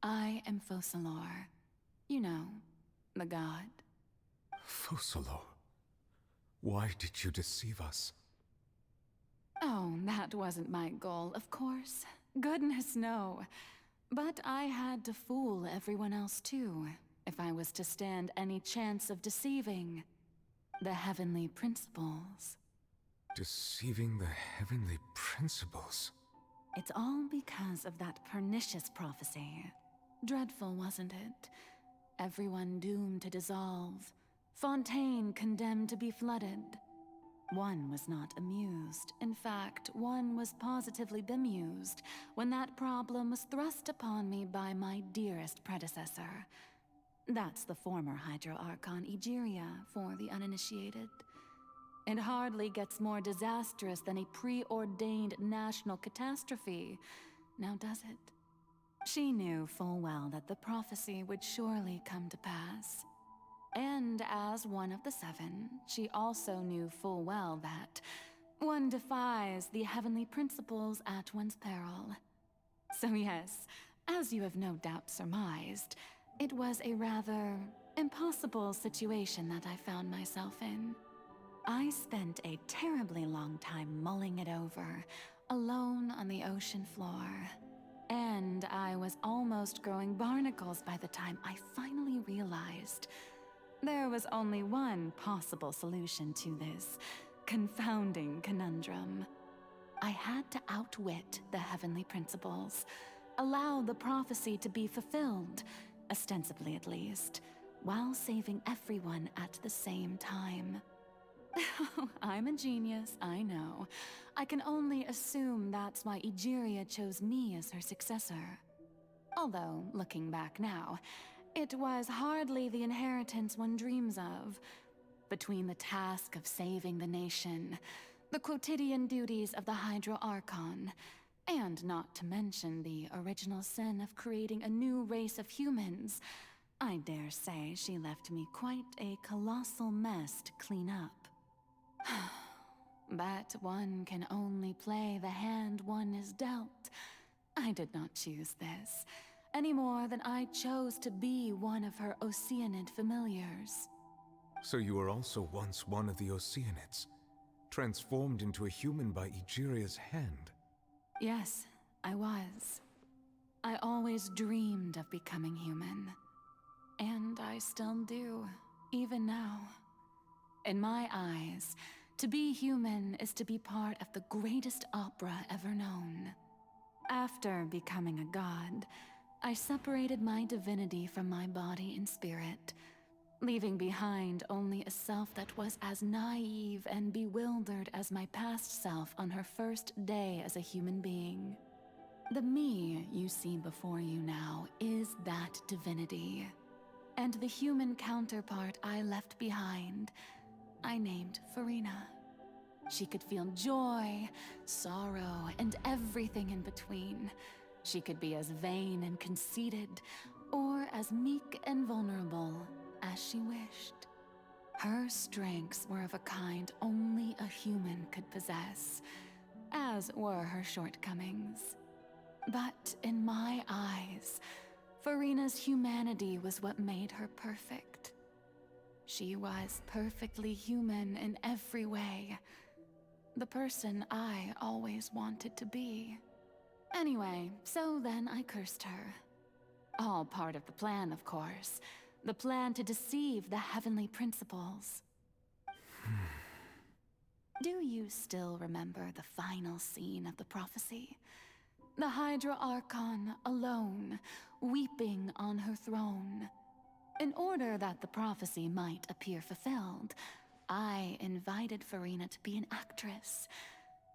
I am Focalor. You know, the god. Focalor? Why did you deceive us? Oh, that wasn't my goal, of course. Goodness, no. But I had to fool everyone else too, if I was to stand any chance of deceiving the heavenly principles. Deceiving the heavenly principles? It's all because of that pernicious prophecy. Dreadful, wasn't it? Everyone doomed to dissolve. Fontaine condemned to be flooded. One was not amused. In fact, one was positively bemused when that problem was thrust upon me by my dearest predecessor. That's the former Hydro Archon Egeria, for the uninitiated. It hardly gets more disastrous than a preordained national catastrophe, now does it? She knew full well that the prophecy would surely come to pass. And as one of the seven, she also knew full well that, One defies the heavenly principles at one's peril. So yes, as you have no doubt surmised, it was a rather impossible situation that I found myself in. I spent a terribly long time mulling it over, alone on the ocean floor. And I was almost growing barnacles by the time I finally realized there was only one possible solution to this confounding conundrum. I had to outwit the heavenly principles, allow the prophecy to be fulfilled, ostensibly at least, while saving everyone at the same time. I'm a genius, I know. I can only assume that's why Egeria chose me as her successor. Although, looking back now, it was hardly the inheritance one dreams of. Between the task of saving the nation, the quotidian duties of the Hydro Archon, and not to mention the original sin of creating a new race of humans, I dare say she left me quite a colossal mess to clean up. But one can only play the hand one is dealt. I did not choose this, any more than I chose to be one of her Oceanid familiars. So you were also once one of the Oceanids, transformed into a human by Egeria's hand? Yes, I was. I always dreamed of becoming human. And I still do, even now. In my eyes, to be human is to be part of the greatest opera ever known. After becoming a god, I separated my divinity from my body and spirit, leaving behind only a self that was as naive and bewildered as my past self on her first day as a human being. The me you see before you now is that divinity. And the human counterpart I left behind, I named Farina. She could feel joy, sorrow, and everything in between. She could be as vain and conceited, or as meek and vulnerable as she wished. Her strengths were of a kind only a human could possess, as were her shortcomings. But in my eyes, Farina's humanity was what made her perfect. She was perfectly human in every way. The person I always wanted to be. Anyway, so then I cursed her. All part of the plan, of course. The plan to deceive the heavenly principles. Do you still remember the final scene of the prophecy? The Hydra Archon alone, weeping on her throne. In order that the prophecy might appear fulfilled, I invited Farina to be an actress,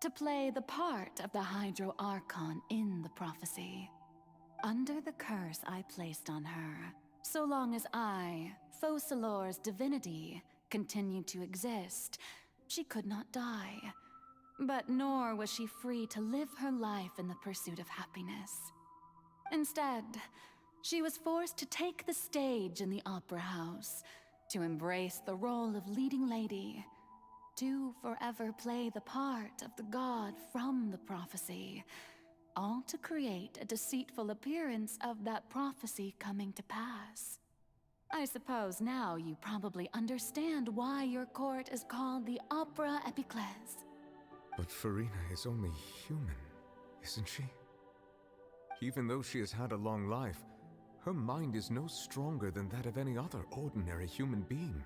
to play the part of the Hydro Archon in the prophecy. Under the curse I placed on her, so long as I, Focalors' divinity, continued to exist, she could not die. But nor was she free to live her life in the pursuit of happiness. Instead, she was forced to take the stage in the opera house, to embrace the role of leading lady, to forever play the part of the god from the prophecy, all to create a deceitful appearance of that prophecy coming to pass. I suppose now you probably understand why your court is called the Opera Epiclese. But Farina is only human, isn't she? Even though she has had a long life, her mind is no stronger than that of any other ordinary human being.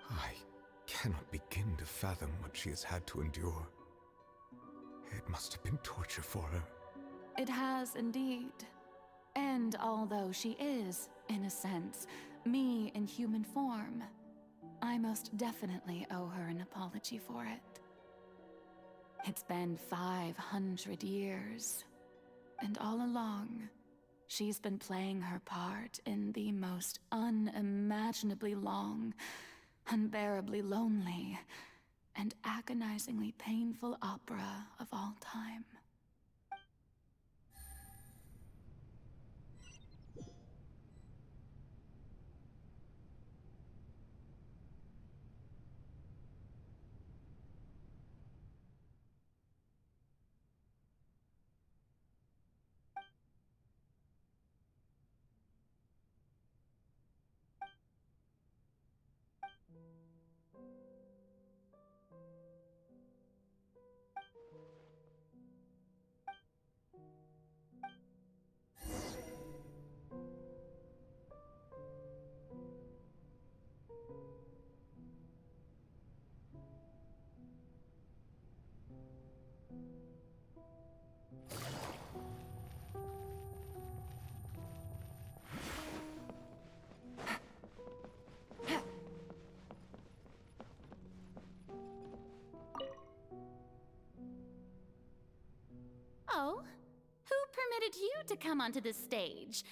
I cannot begin to fathom what she has had to endure. It must have been torture for her. It has indeed. And although she is, in a sense, me in human form, I most definitely owe her an apology for it. It's been 500 years, and all along, she's been playing her part in the most unimaginably long, unbearably lonely, and agonizingly painful opera of all time. put you to come onto the stage.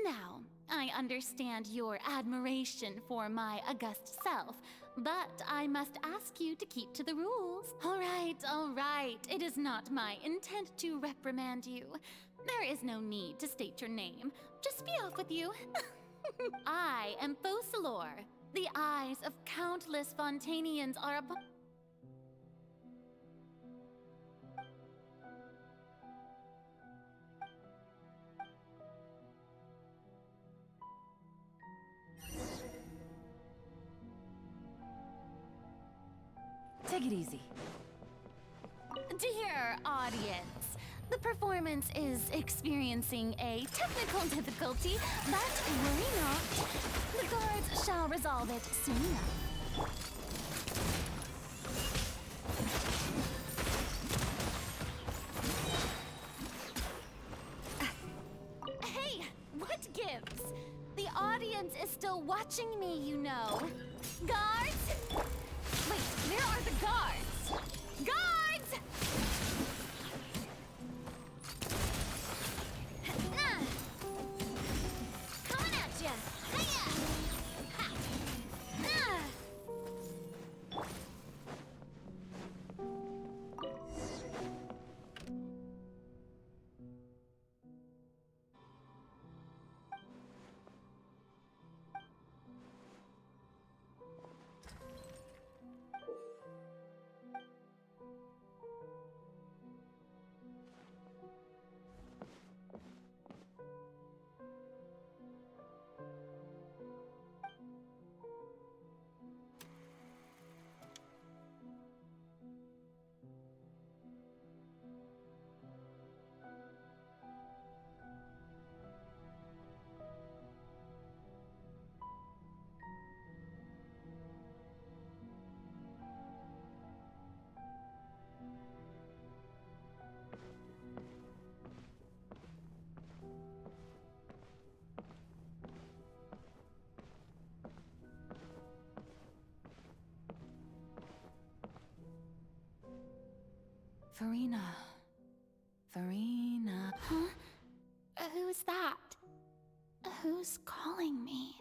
Now, I understand your admiration for my august self, but I must ask you to keep to the rules. All right. It is not my intent to reprimand you. There is no need to state your name. Just be off with you. I am Focalor. The eyes of countless Fontanians are upon... Take it easy. Dear audience, the performance is experiencing a technical difficulty, but worry not. The guards shall resolve it soon enough. Hey, what gives? The audience is still watching me, you know. Guards? Wait, where are the guards? Guards! Coming at ya! Hiya! Ha! Farina. Huh? Who's that? Who's calling me?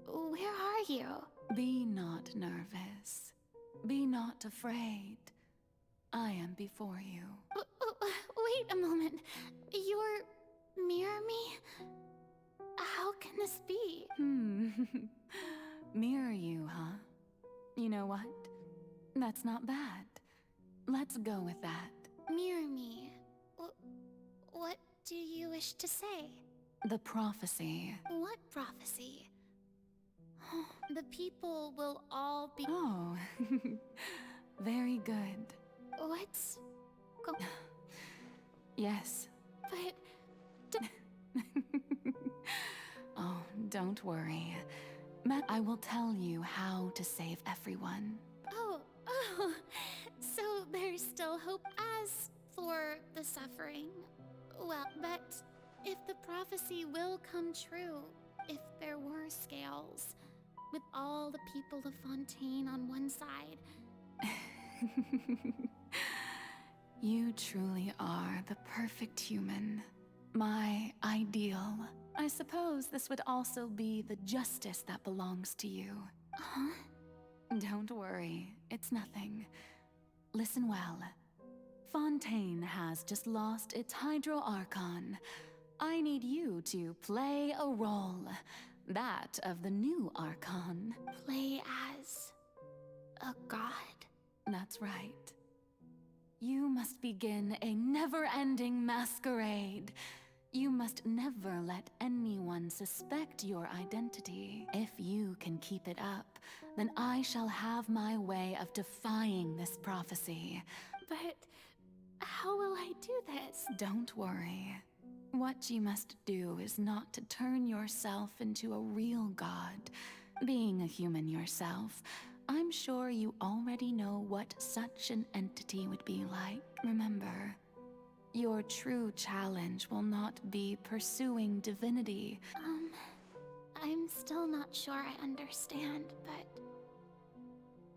Where are you? Be not nervous. Be not afraid. I am before you. Wait a moment. You're mirror me? How can this be? Mirror you, huh? You know what? That's not bad. Let's go with that. Mirror me. What do you wish to say? The prophecy. What prophecy? The people will all be... Oh, very good. What's... Yes. But... Oh, don't worry. I will tell you how to save everyone. Oh, so there's still hope as for the suffering. Well, but if the prophecy will come true, if there were scales, with all the people of Fontaine on one side... You truly are the perfect human. My ideal. I suppose this would also be the justice that belongs to you. Huh? Don't worry, it's nothing. Listen well. Fontaine has just lost its Hydro Archon. I need you to play a role. That of the new Archon. Play as... a god? That's right. You must begin a never-ending masquerade. You must never let anyone suspect your identity. If you can keep it up, then I shall have my way of defying this prophecy. But how will I do this? Don't worry. What you must do is not to turn yourself into a real god. Being a human yourself, I'm sure you already know what such an entity would be like. Remember, your true challenge will not be pursuing divinity. I'm still not sure I understand, but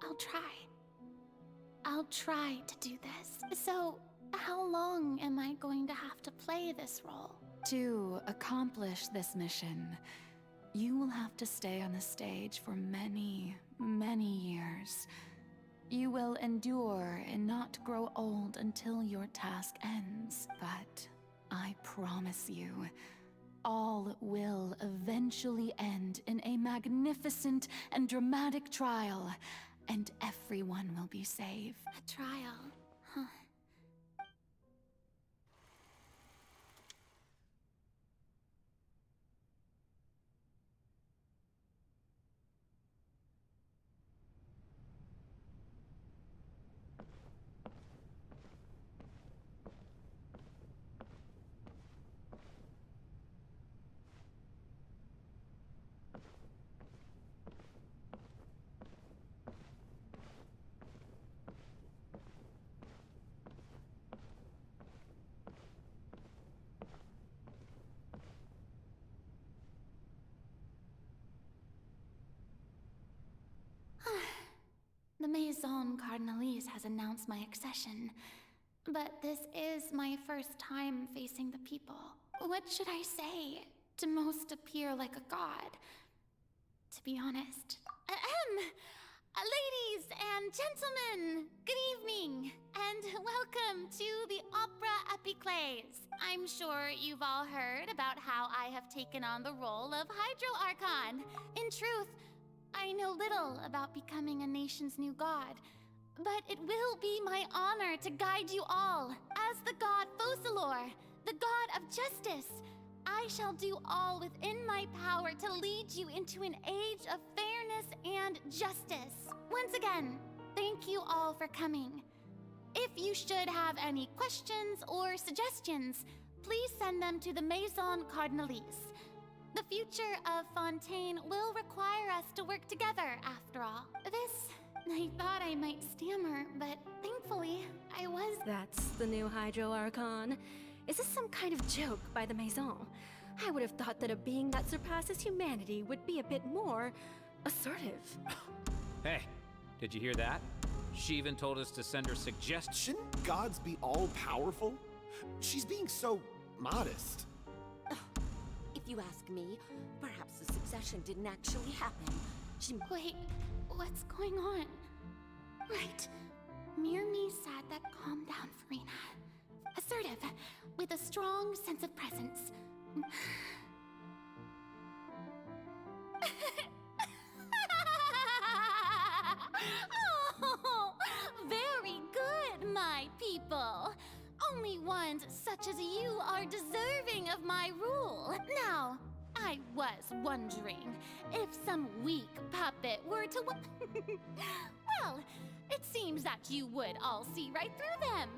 I'll try. I'll try to do this. So, How long am I going to have to play this role? To accomplish this mission, you will have to stay on the stage for many, many years. You will endure and not grow old until your task ends. But I promise you, all will eventually end in a magnificent and dramatic trial, and everyone will be safe. A trial, huh? The Maison Cardinalise has announced my accession, but this is my first time facing the people. What should I say to most appear like a god? To be honest. Ladies and gentlemen, good evening, and welcome to the Opera Epiclese. I'm sure you've all heard about how I have taken on the role of Hydro-Archon. In truth, I know little about becoming a nation's new god, but it will be my honor to guide you all. As the god Focalor, the god of justice, I shall do all within my power to lead you into an age of fairness and justice. Once again, thank you all for coming. If you should have any questions or suggestions, please send them to the Maison Cardinalise. The future of Fontaine will require us to work together, after all. I thought I might stammer, but thankfully, I was— That's the new Hydro-Archon. Is this some kind of joke by the Maison? I would have thought that a being that surpasses humanity would be a bit more assertive. Hey, did you hear that? She even told us to send her suggestions. Shouldn't gods be all-powerful? She's being so modest. If you ask me, perhaps the succession didn't actually happen. Wait, what's going on? Right. Myrmi said that calm down, Farina. Assertive, with a strong sense of presence. Oh, very good, my people. Only ones such as you are deserving of my rule. Now, I was wondering if some weak puppet were to well, it seems that you would all see right through them.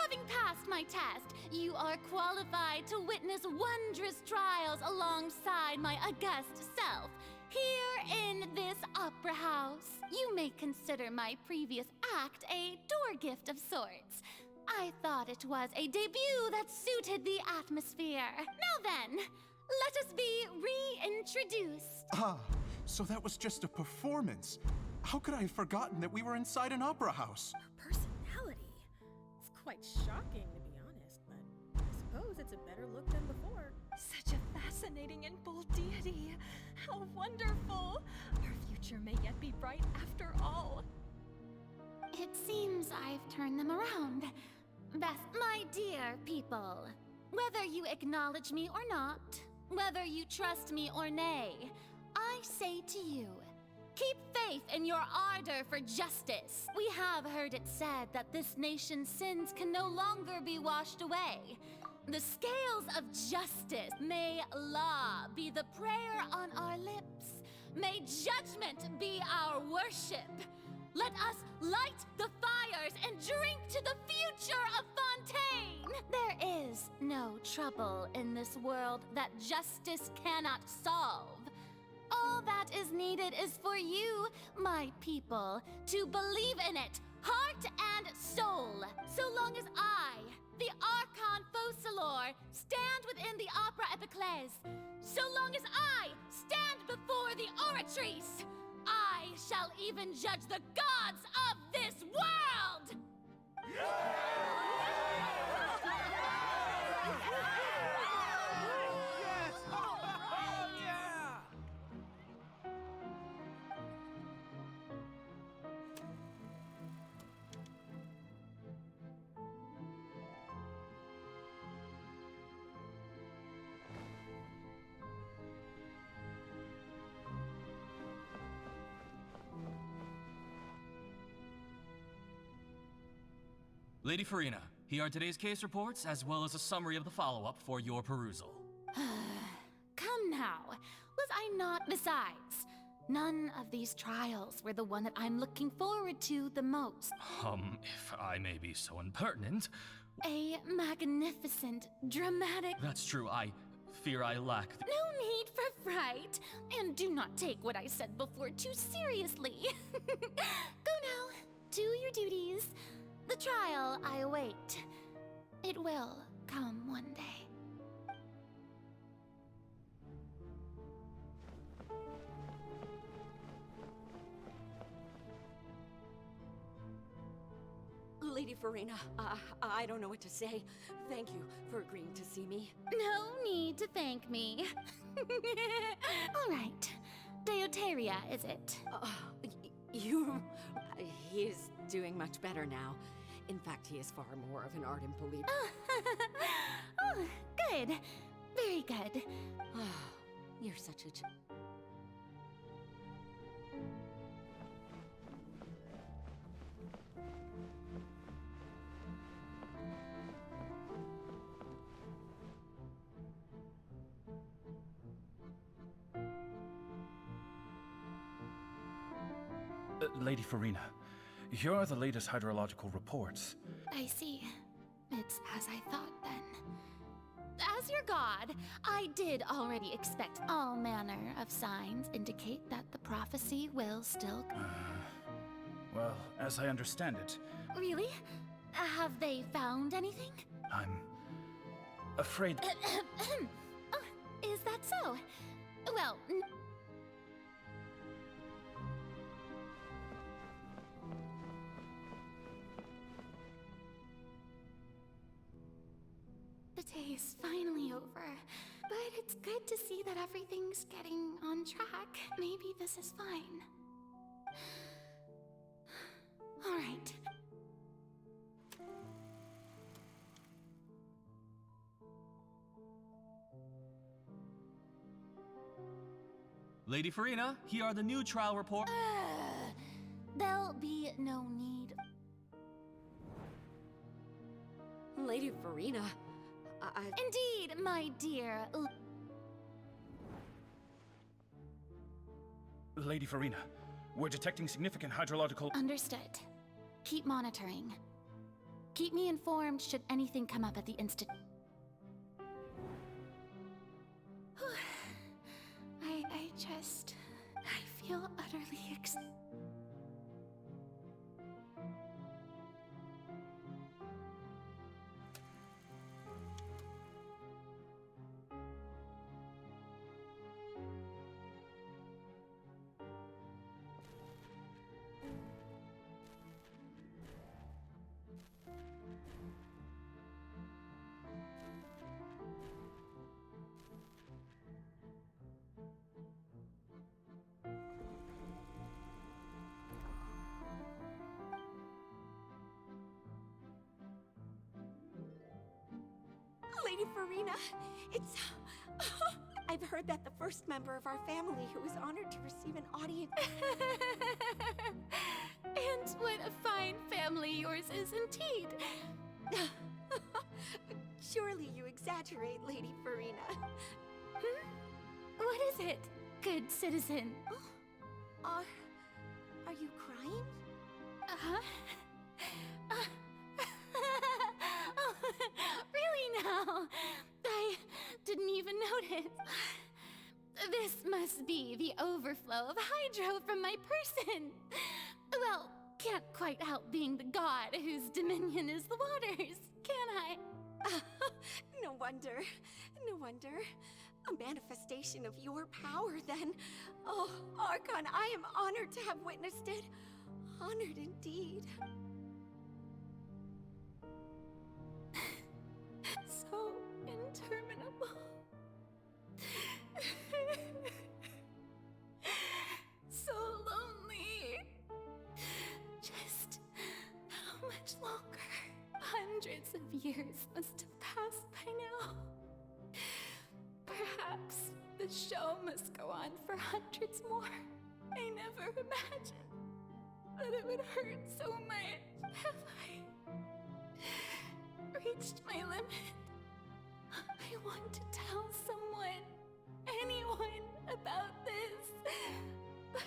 Having passed my test, you are qualified to witness wondrous trials alongside my august self, here in this opera house. You may consider my previous act a door gift of sorts. I thought it was a debut that suited the atmosphere. Now then, let us be reintroduced. Ah, so that was just a performance. How could I have forgotten that we were inside an opera house? Her personality. It's quite shocking, to be honest, but I suppose it's a better look than before. Such a fascinating and bold deity. How wonderful. Our future may yet be bright after all. It seems I've turned them around. My dear people, whether you acknowledge me or not, whether you trust me or nay, I say to you, keep faith in your ardor for justice. We have heard it said that this nation's sins can no longer be washed away. The scales of justice, may law be the prayer on our lips. May judgment be our worship. Let us light the fires and drink to the future of Fontaine! There is no trouble in this world that justice cannot solve. All that is needed is for you, my people, to believe in it, heart and soul. So long as I, the Archon Focalor, stand within the Opera Epiclese, so long as I stand before the Oratrice, I shall even judge the gods of this world! Yeah! Lady Farina, here are today's case reports, as well as a summary of the follow-up for your perusal. Come now. Was I not? Besides, none of these trials were the one that I'm looking forward to the most. If I may be so impertinent... A magnificent, dramatic... That's true, I fear I lack... No need for fright, and do not take what I said before too seriously. Go now, do your duties. The trial I await. It will come one day. Lady Farina, I don't know what to say. Thank you for agreeing to see me. No need to thank me. All right. Deuteria, is it? He is doing much better now. In fact, he is far more of an ardent believer. Oh, good. Very good. You're such a... Lady Farina, here are the latest hydrological reports. I see. It's as I thought then. As your god, I did already expect all manner of signs indicate that the prophecy will still... Well, as I understand it... Really? Have they found anything? I'm... afraid... Oh, is that so? Well... The day is finally over, but it's good to see that everything's getting on track. Maybe this is fine. All right. Lady Farina, here are the new trial reports. There'll be no need. Lady Farina, Indeed, my dear. Lady Farina, we're detecting significant hydrological... Understood. Keep monitoring. Keep me informed should anything come up at the instant. I feel utterly Lady Farina, it's... I've heard that the first member of our family who was honored to receive an audience... And what a fine family yours is indeed. Surely you exaggerate, Lady Farina. What is it, good citizen? Are you crying? Oh, really now? I didn't even notice. This must be the overflow of hydro from my person. Well, can't quite help being the god whose dominion is the waters, can I? No wonder. No wonder. A manifestation of your power, then. Oh, Archon, I am honored to have witnessed it. Honored indeed. So interminable. So lonely. Just how much longer? Hundreds of years must have passed by now. Perhaps the show must go on for hundreds more. I never imagined that it would hurt so much. Have I reached my limit. I want to tell someone, anyone, about this. But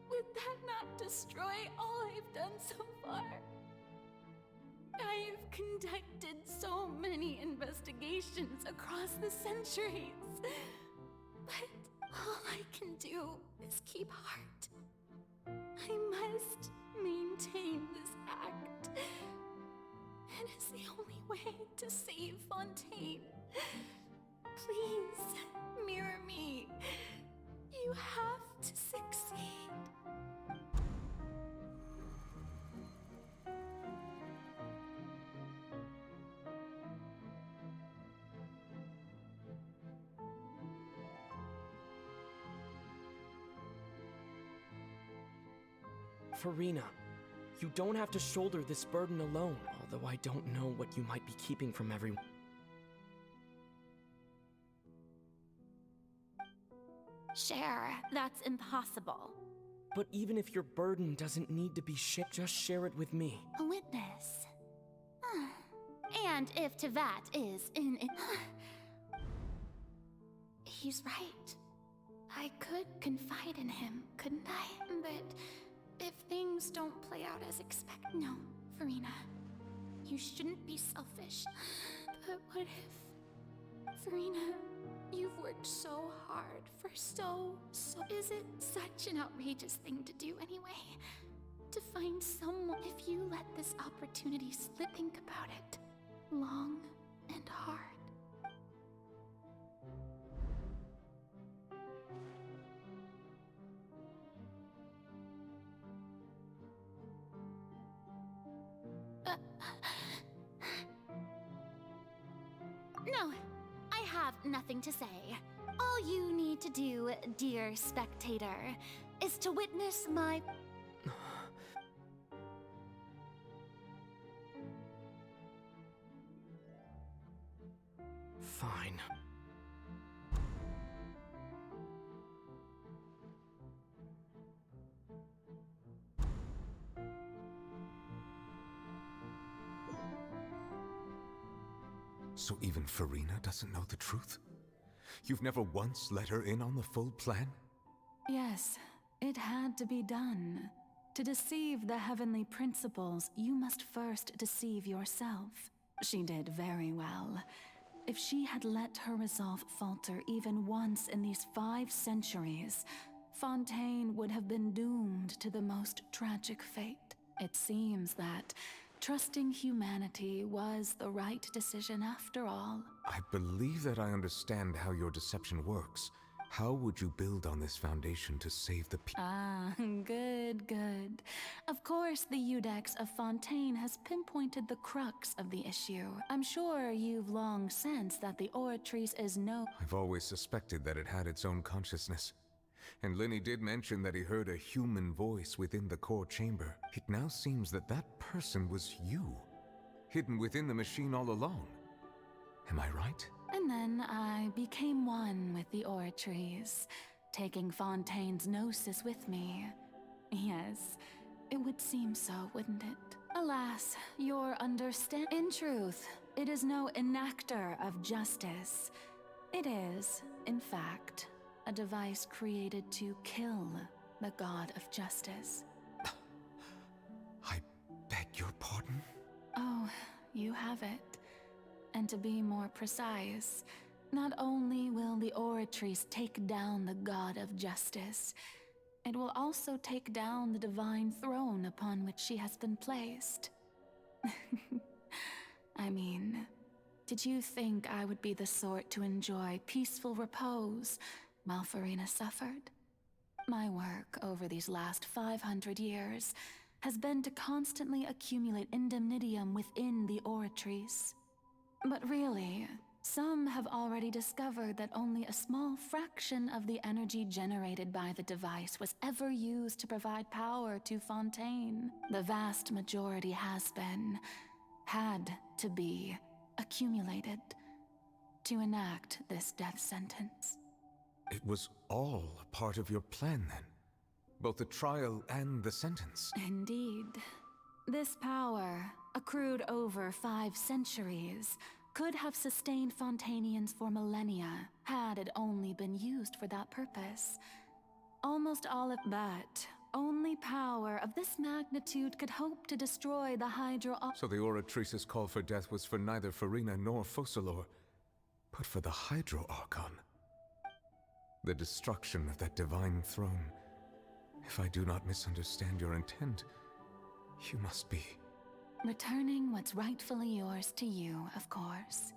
would that not destroy all I've done so far? I've conducted so many investigations across the centuries. But all I can do is keep heart. I must maintain this act. It is the only way to save Fontaine. Please, mirror me. You have to succeed. Farina, you don't have to shoulder this burden alone, although I don't know what you might be keeping from everyone. Share, that's impossible. But even if your burden doesn't need to be shared, just share it with me. A witness. And if Tevat is in it... He's right. I could confide in him, couldn't I? But if things don't play out as expected... No, Farina. You shouldn't be selfish. But what if... Farina, you've worked so hard for so... Is it such an outrageous thing to do anyway? To find someone... If you let this opportunity slip, think about it. Long and hard. No, I have nothing to say. All you need to do, dear spectator, is to witness my... Fine. So even Farina doesn't know the truth? You've never once let her in on the full plan? Yes, it had to be done. To deceive the heavenly principles, you must first deceive yourself. She did very well. If she had let her resolve falter even once in these 5 centuries, Fontaine would have been doomed to the most tragic fate. It seems that trusting humanity was the right decision after all. I believe that I understand how your deception works. How would you build on this foundation to save the people? Ah, good, good. Of course, the Iudex of Fontaine has pinpointed the crux of the issue. I'm sure you've long sensed that the Oratrice is no... I've always suspected that it had its own consciousness. And Lenny did mention that he heard a human voice within the core chamber. It now seems that that person was you, hidden within the machine all along. Am I right? And then I became one with the Oratrice, taking Fontaine's gnosis with me. Yes, it would seem so, wouldn't it? Alas, your understand... In truth, it is no enactor of justice. It is, in fact, a device created to kill the god of justice. I beg your pardon? Oh, you have it. And to be more precise, not only will the Oratrice take down the god of justice, it will also take down the divine throne upon which she has been placed. I mean, did you think I would be the sort to enjoy peaceful repose while Farina suffered? My work over these last 500 years has been to constantly accumulate indemnitium within the Oratrice. But really, some have already discovered that only a small fraction of the energy generated by the device was ever used to provide power to Fontaine. The vast majority had to be, accumulated to enact this death sentence. It was all a part of your plan then? Both the trial and the sentence? Indeed. This power, accrued over 5 centuries, could have sustained Fontainians for millennia had it only been used for that purpose. Almost all of that, only power of this magnitude could hope to destroy the Hydro... So the Oratrice's call for death was for neither Farina nor Focalors, but for the Hydro Archon. The destruction of that divine throne. If I do not misunderstand your intent, you must be... Returning what's rightfully yours to you, of course.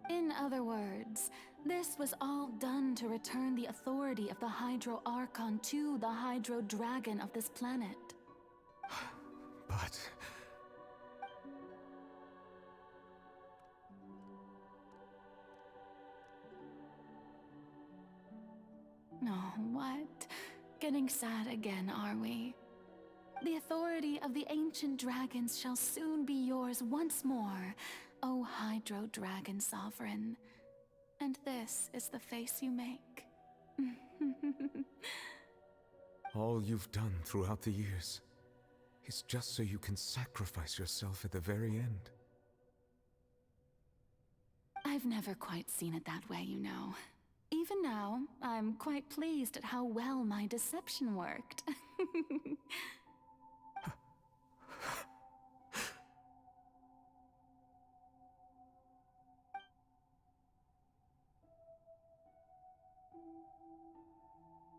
In other words, this was all done to return the authority of the Hydro Archon to the Hydro Dragon of this planet. But... Oh, what? Getting sad again, are we? The authority of the ancient dragons shall soon be yours once more, O Hydro Dragon Sovereign. And this is the face you make. all you've done throughout the years is just so you can sacrifice yourself at the very end. I've never quite seen it that way, you know. Even now, I'm quite pleased at how well my deception worked.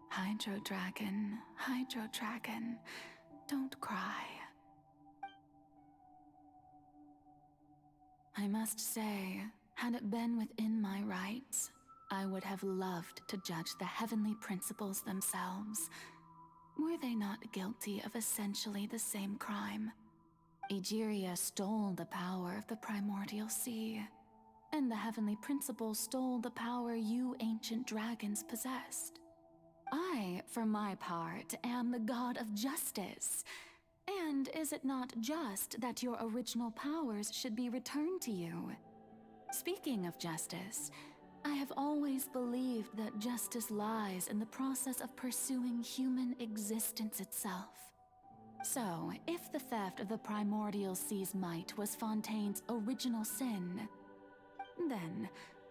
Hydro Dragon, don't cry. I must say, had it been within my rights, I would have loved to judge the heavenly principles themselves. Were they not guilty of essentially the same crime? Egeria stole the power of the primordial sea, and the heavenly principles stole the power you ancient dragons possessed. I, for my part, am the god of justice. And is it not just that your original powers should be returned to you? Speaking of justice, I have always believed that justice lies in the process of pursuing human existence itself. So, if the theft of the primordial sea's might was Fontaine's original sin, then,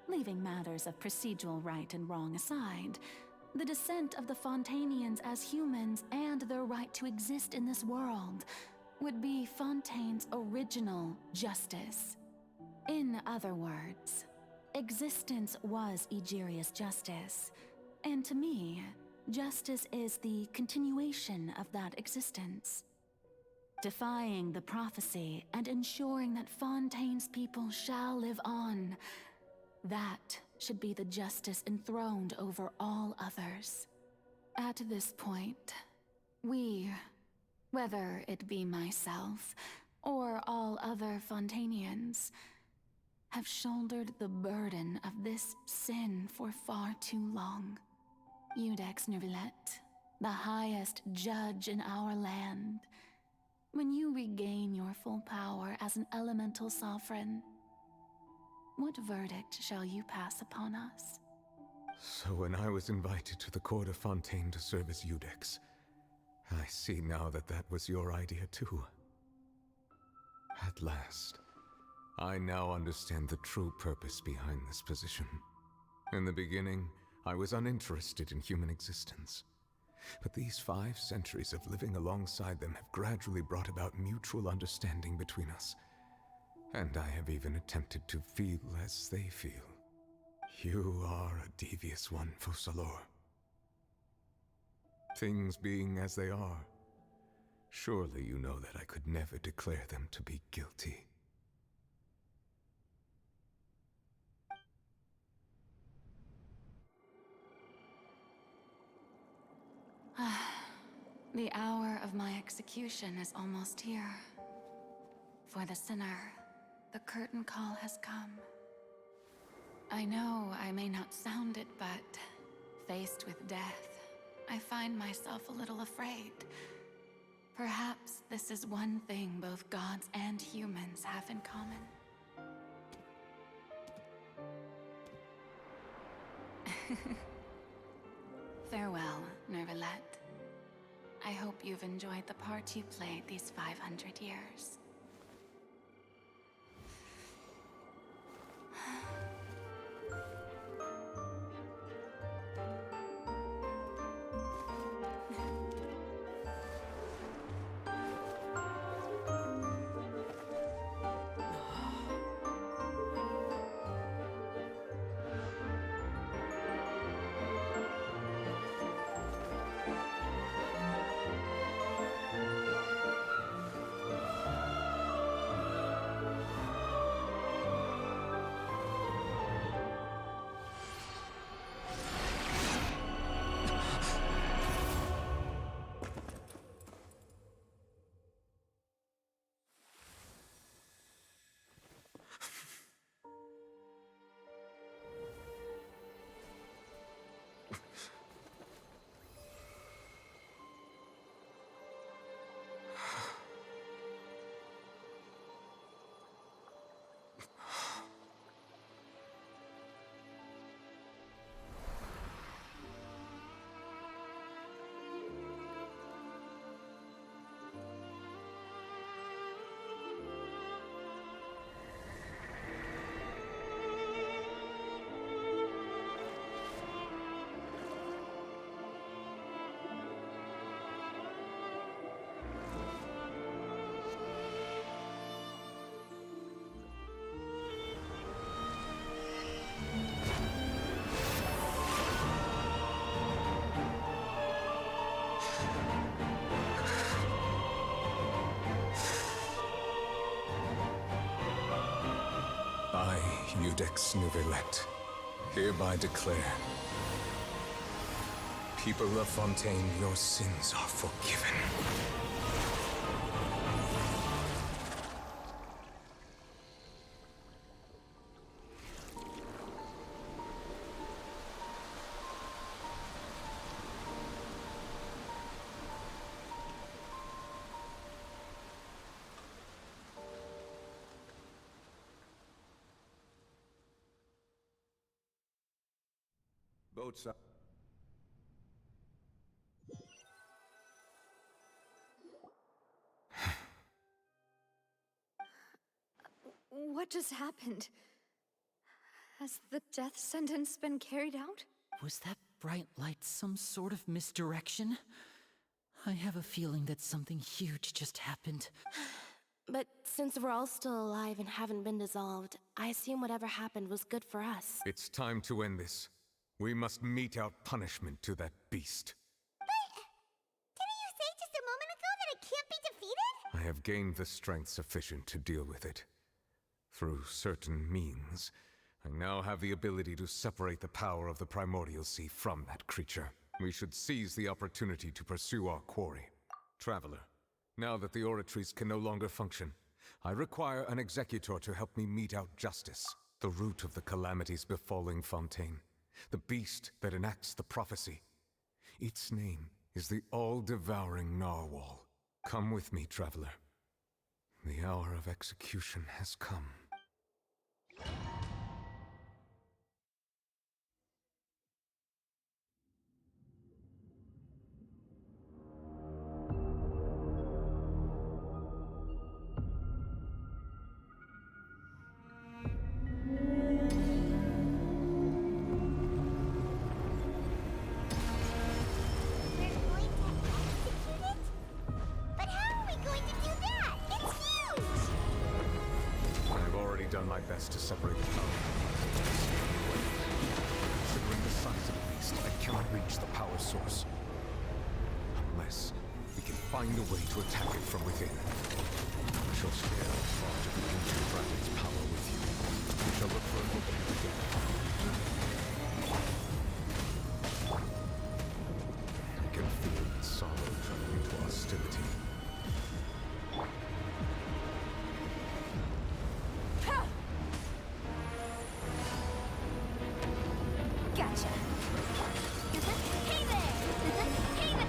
leaving matters of procedural right and wrong aside, the descent of the Fontainians as humans and their right to exist in this world would be Fontaine's original justice. In other words, existence was Egeria's justice, and to me, justice is the continuation of that existence. Defying the prophecy and ensuring that Fontaine's people shall live on, that should be the justice enthroned over all others. At this point, we, whether it be myself or all other Fontainians, have shouldered the burden of this sin for far too long. Iudex Neuvillette, the highest judge in our land, when you regain your full power as an elemental sovereign, what verdict shall you pass upon us? So when I was invited to the court of Fontaine to serve as Iudex, I see now that that was your idea too. At last, I now understand the true purpose behind this position. In the beginning, I was uninterested in human existence. But these 5 centuries of living alongside them have gradually brought about mutual understanding between us. And I have even attempted to feel as they feel. You are a devious one, Focalors. Things being as they are, surely you know that I could never declare them to be guilty. The hour of my execution is almost here. For the sinner, the curtain call has come. I know I may not sound it, but faced with death, I find myself a little afraid. Perhaps this is one thing both gods and humans have in common. Farewell, Neuvillette. I hope you've enjoyed the part you played these 500 years. Judex Nouvellette, hereby declare, people of Fontaine, your sins are forgiven. Both sides. What just happened? Has the death sentence been carried out? Was that bright light some sort of misdirection? I have a feeling that something huge just happened. But since we're all still alive and haven't been dissolved, I assume whatever happened was good for us. It's time to end this. We must mete out punishment to that beast. Didn't you say just a moment ago that it can't be defeated? I have gained the strength sufficient to deal with it. Through certain means, I now have the ability to separate the power of the Primordial Sea from that creature. We should seize the opportunity to pursue our quarry. Traveler, now that the oratories can no longer function, I require an executor to help me mete out justice. The root of the calamities befalling Fontaine. The beast that enacts the prophecy. Its name is the all-devouring Narwhal. Come with me, traveler. The hour of execution has come. Done my best to separate the power. Considering the size of the beast, I cannot reach the power source. Unless we can find a way to attack it from within. I shall share a part of the ancient dragon's power with you. We shall look for an opening together. I can feel its sorrow turning into hostility. Gotcha. Hey there! Hey there!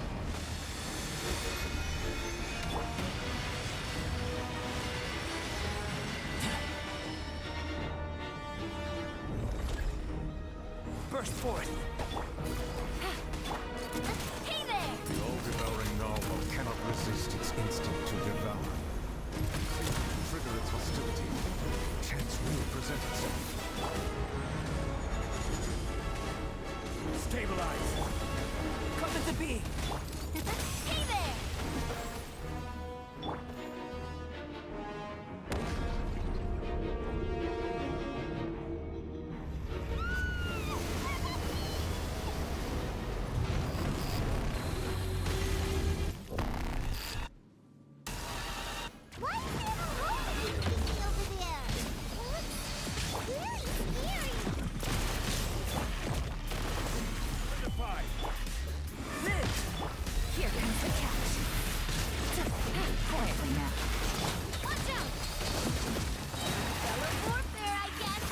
Burst forth! Hey there! The all-devouring Narwhal cannot resist its instinct to devour. Trigger its hostility. Chance will present itself. Stabilize! Come into being! Hey there! Why is there a hole thingy over there? It looks really scary. Here comes the catch. Quietly now. Watch out! Stellar warfare, I guess!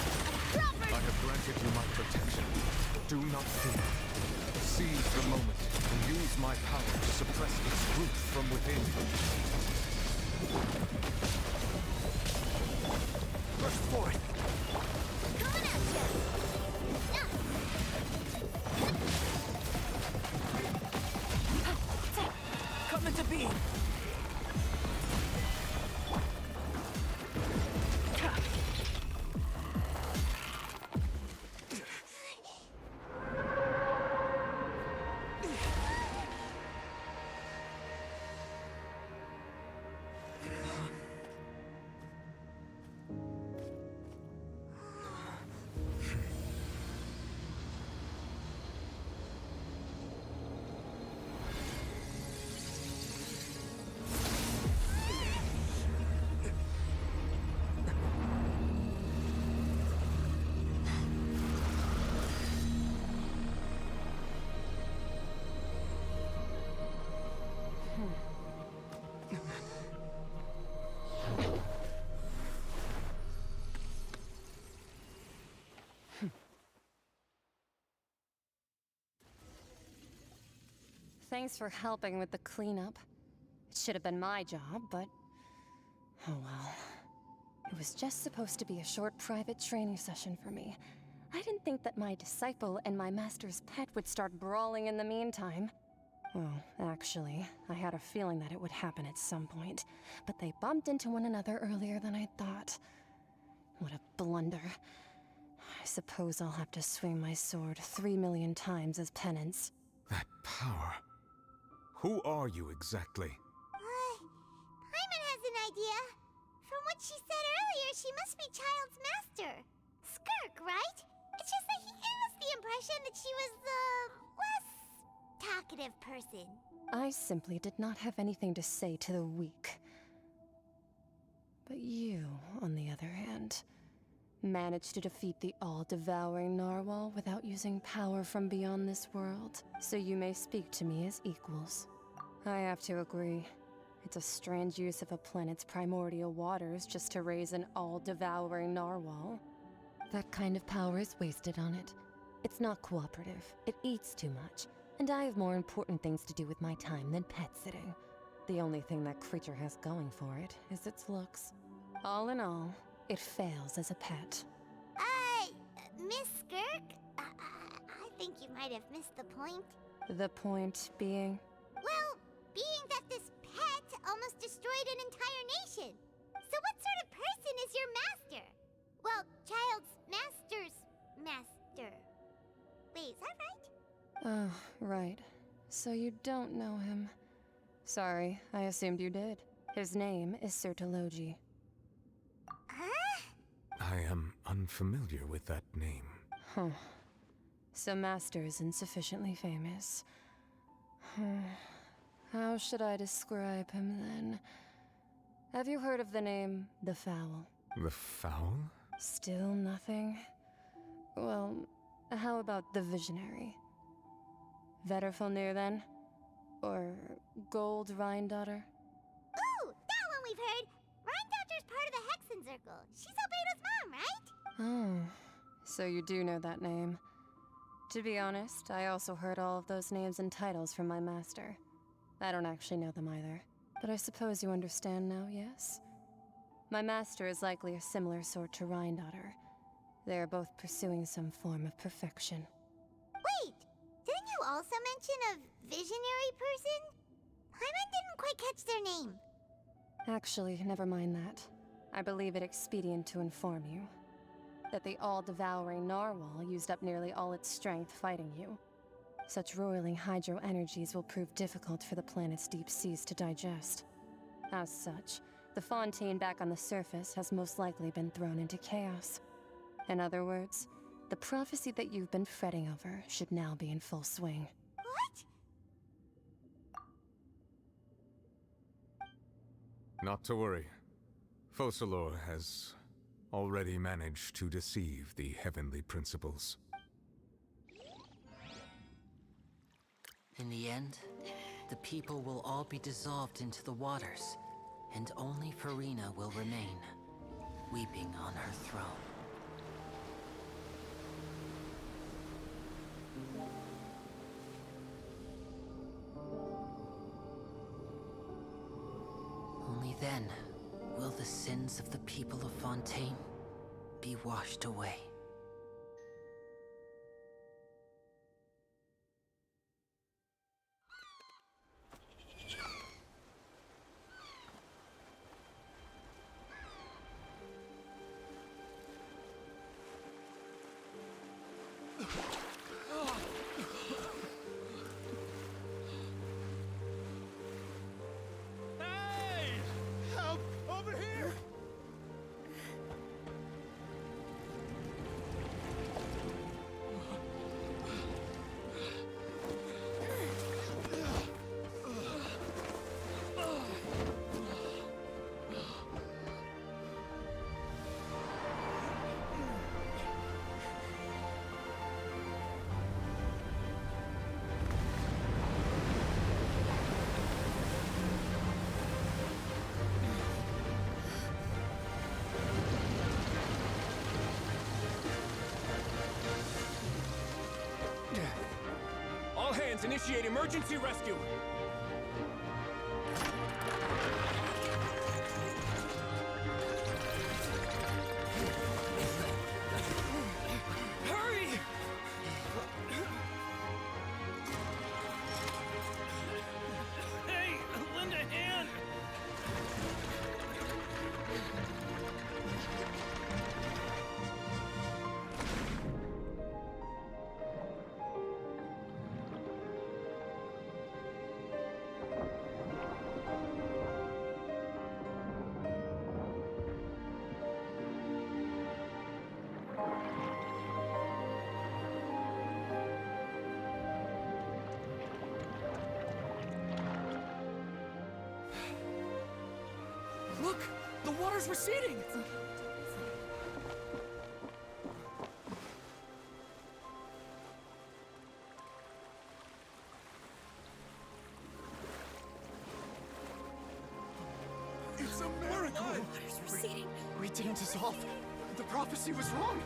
Proper! I have granted you my protection. Do not fear. Seize the moment and use my power to suppress its root from within. Burst forth! Coming at you! Come into being! Thanks for helping with the cleanup. It should have been my job, but... oh well. It was just supposed to be a short private training session for me. I didn't think that my disciple and my master's pet would start brawling in the meantime. Well, actually, I had a feeling that it would happen at some point, but they bumped into one another earlier than I thought. What a blunder. I suppose I'll have to swing my sword 3 million times as penance. That power. Who are you exactly? Paimon has an idea. From what she said earlier, she must be Child's master. Skirk, right? It's just that he gave us the impression that she was the less talkative person. I simply did not have anything to say to the weak. But you, on the other hand, managed to defeat the all-devouring narwhal without using power from beyond this world, so you may speak to me as equals. I have to agree. It's a strange use of a planet's primordial waters just to raise an all-devouring narwhal. That kind of power is wasted on it. It's not cooperative, it eats too much, and I have more important things to do with my time than pet sitting. The only thing that creature has going for it is its looks. All in all, it fails as a pet. Miss Skirk? I think you might have missed the point. The point being? Well, being that this pet almost destroyed an entire nation. So what sort of person is your master? Well, Child's master's master. Wait, is that right? Oh, right. So you don't know him. Sorry, I assumed you did. His name is Sertologi. I am unfamiliar with that name. Huh. So Master isn't sufficiently famous. How should I describe him then? Have you heard of the name The Fowl? The Fowl? Still nothing? Well, how about the Visionary? Vetterfulnir then? Or Gold Rhindaughter? Ooh, that one we've heard! Rhindaughter's part of the Hexen Circle. She's Albedo's mom, right? Oh, so you do know that name. To be honest, I also heard all of those names and titles from my master. I don't actually know them either, but I suppose you understand now, yes? My master is likely a similar sort to Rhindaughter. They are both pursuing some form of perfection. Wait, didn't you also mention a visionary person? Paimon didn't quite catch their name. Actually, never mind that. I believe it expedient to inform you that the all-devouring narwhal used up nearly all its strength fighting you. Such roiling hydro energies will prove difficult for the planet's deep seas to digest. As such, the fontaine back on the surface has most likely been thrown into chaos. In other words, the prophecy that you've been fretting over should now be in full swing. What? Not to worry. Focalors has already managed to deceive the heavenly principles. In the end, the people will all be dissolved into the waters, and only Farina will remain, weeping on her throne. Only then will the sins of the people of Fontaine be washed away. Hey! Help! Over here! Guardians initiate emergency rescue! Hurry! Hey, lend a hand! Look! The water's receding! It's a miracle! Water's receding. We didn't dissolve. The prophecy was wrong.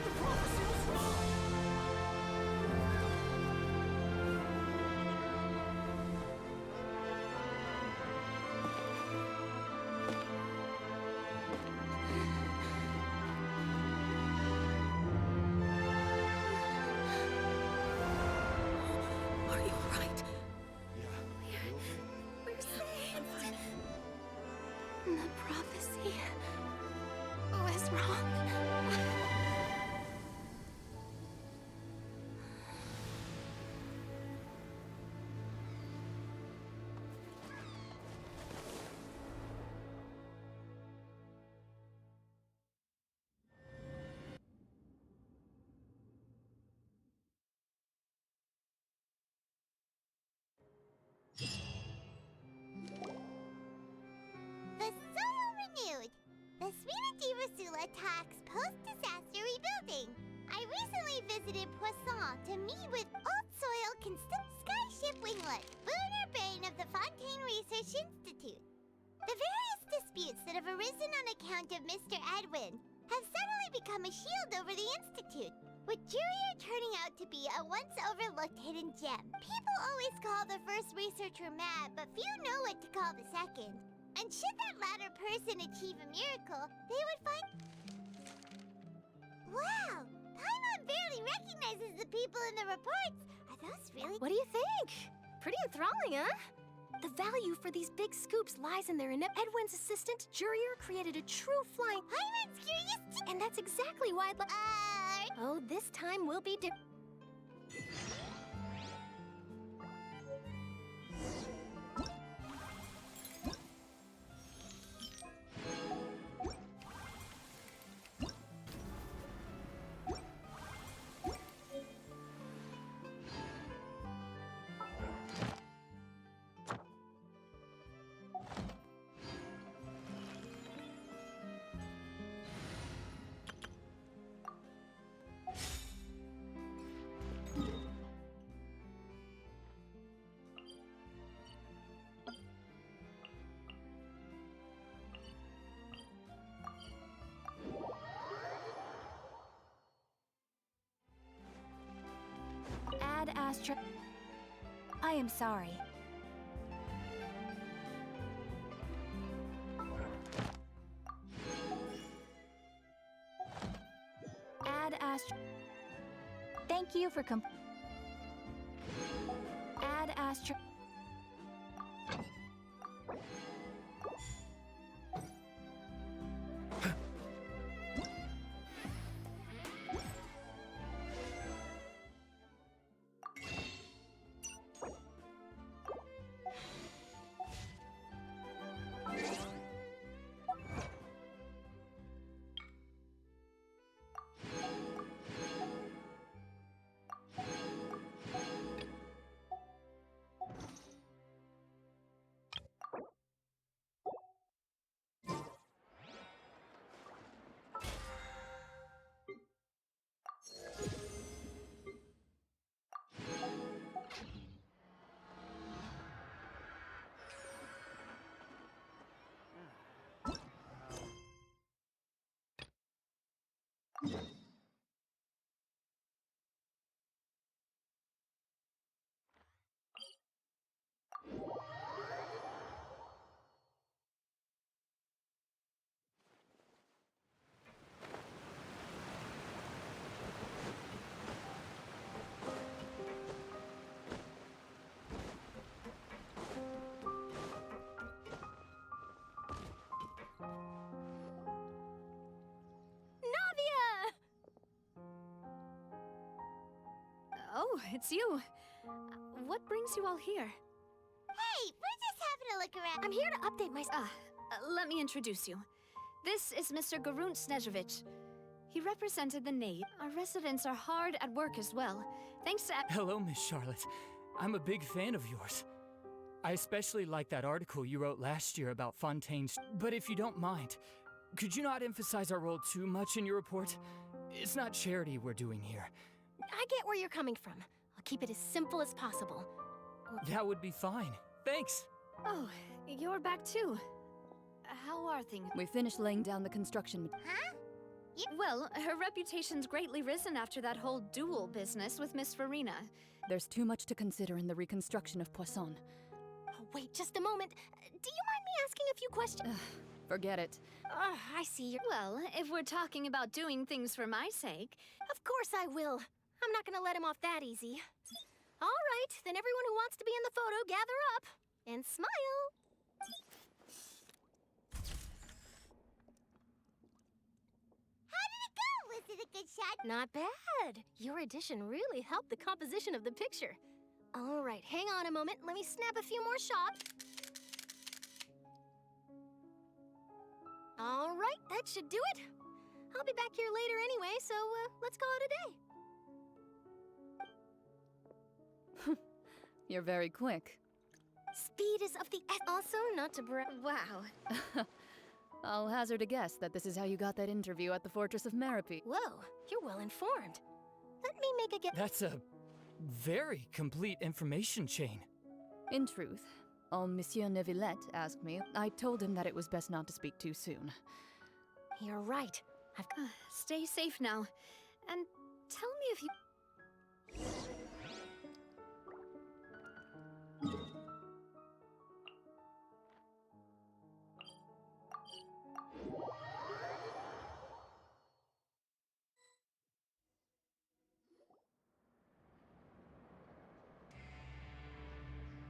The prophecy was wrong. Are you alright? We're saved. The prophecy was wrong. The soil renewed. The Svina di Rasula talks post-disaster rebuilding. I recently visited Poisson to meet with Old Soil Skyship Winglet, lunar brain of the Fontaine Research Institute. The various disputes that have arisen on account of Mr. Edwin have suddenly become a shield over the Institute, with Jurier turning out to be a once-overlooked hidden gem. People always call the first researcher mad, but few know what to call the second. And should that latter person achieve a miracle, they would find... Wow! Paimon barely recognizes the people in the reports. Are those really... What do you think? Pretty enthralling, huh? The value for these big scoops lies in their Edwin's assistant, Jurier, created a true flying... Paimon's curious too! And that's exactly why I'd like... Oh, this time will be different. Ad Astra... I am sorry. Ad Astra... Thank you for Ad Astra... Oh, it's you. What brings you all here? Hey, we're just having a look around. I'm here to update my... Let me introduce you. This is Mr. Garunt Snezhevich. He represented the Nate. Our residents are hard at work as well. Thanks to... Hello, Miss Charlotte. I'm a big fan of yours. I especially like that article you wrote last year about Fontaine's... But if you don't mind, could you not emphasize our role too much in your report? It's not charity we're doing here. I get where you're coming from. I'll keep it as simple as possible. That would be fine. Thanks. Oh, you're back too. How are things? We finished laying down the construction. Huh? Well, her reputation's greatly risen after that whole duel business with Miss Farina. There's too much to consider in the reconstruction of Poisson. Oh, wait, just a moment. Do you mind me asking a few questions? Forget it. I see. Well, if we're talking about doing things for my sake... Of course I will. I'm not gonna let him off that easy. All right, then everyone who wants to be in the photo, gather up. And smile. How did it go? Was it a good shot? Not bad. Your addition really helped the composition of the picture. All right, hang on a moment. Let me snap a few more shots. All right, that should do it. I'll be back here later anyway, so let's call it a day. You're very quick. Speed is of the also not to wow. I'll hazard a guess that this is how you got that interview at the Fortress of Merope. Whoa, you're well informed. Let me make a guess. That's a very complete information chain. In truth, all Monsieur Neuvillette asked me, I told him that it was best not to speak too soon. You're right. Stay safe now. And tell me if you...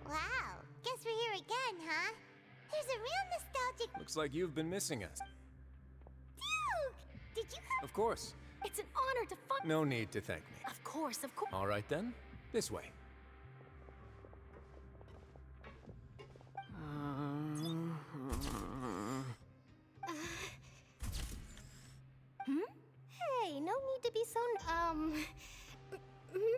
Wow, guess we're here again, huh? There's a real nostalgic... Looks like you've been missing us. Duke! Did you come? Of course. It's an honor to find... No need to thank me. Of course. All right then, this way. Hey, no need to be so,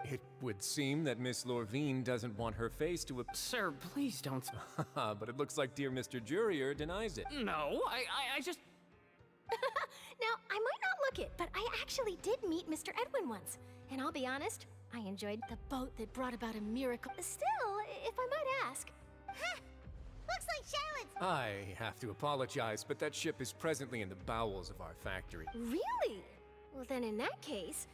It would seem that Miss Lorvine doesn't want her face to Sir, please don't. But it looks like dear Mr. Jurier denies it. No, I just... Now, I might not look it, but I actually did meet Mr. Edwin once. And I'll be honest, I enjoyed the boat that brought about a miracle. Still, if I might ask... Huh! Looks like Charlotte's... I have to apologize, but that ship is presently in the bowels of our factory. Really? Well, then in that case...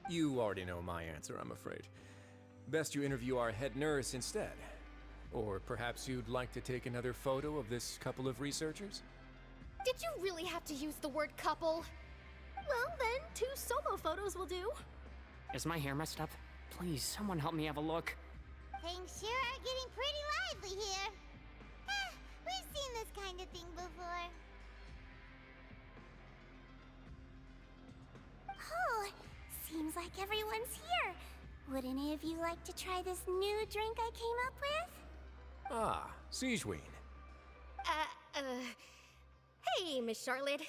You already know my answer, I'm afraid. Best you interview our head nurse instead. Or perhaps you'd like to take another photo of this couple of researchers? Did you really have to use the word couple? Well, then, 2 solo photos will do. Is my hair messed up? Please, someone help me have a look. Things sure are getting pretty lively here. We've seen this kind of thing before. Oh, seems like everyone's here. Would any of you like to try this new drink I came up with? Ah, Siegeween. Hey, Miss Charlotte.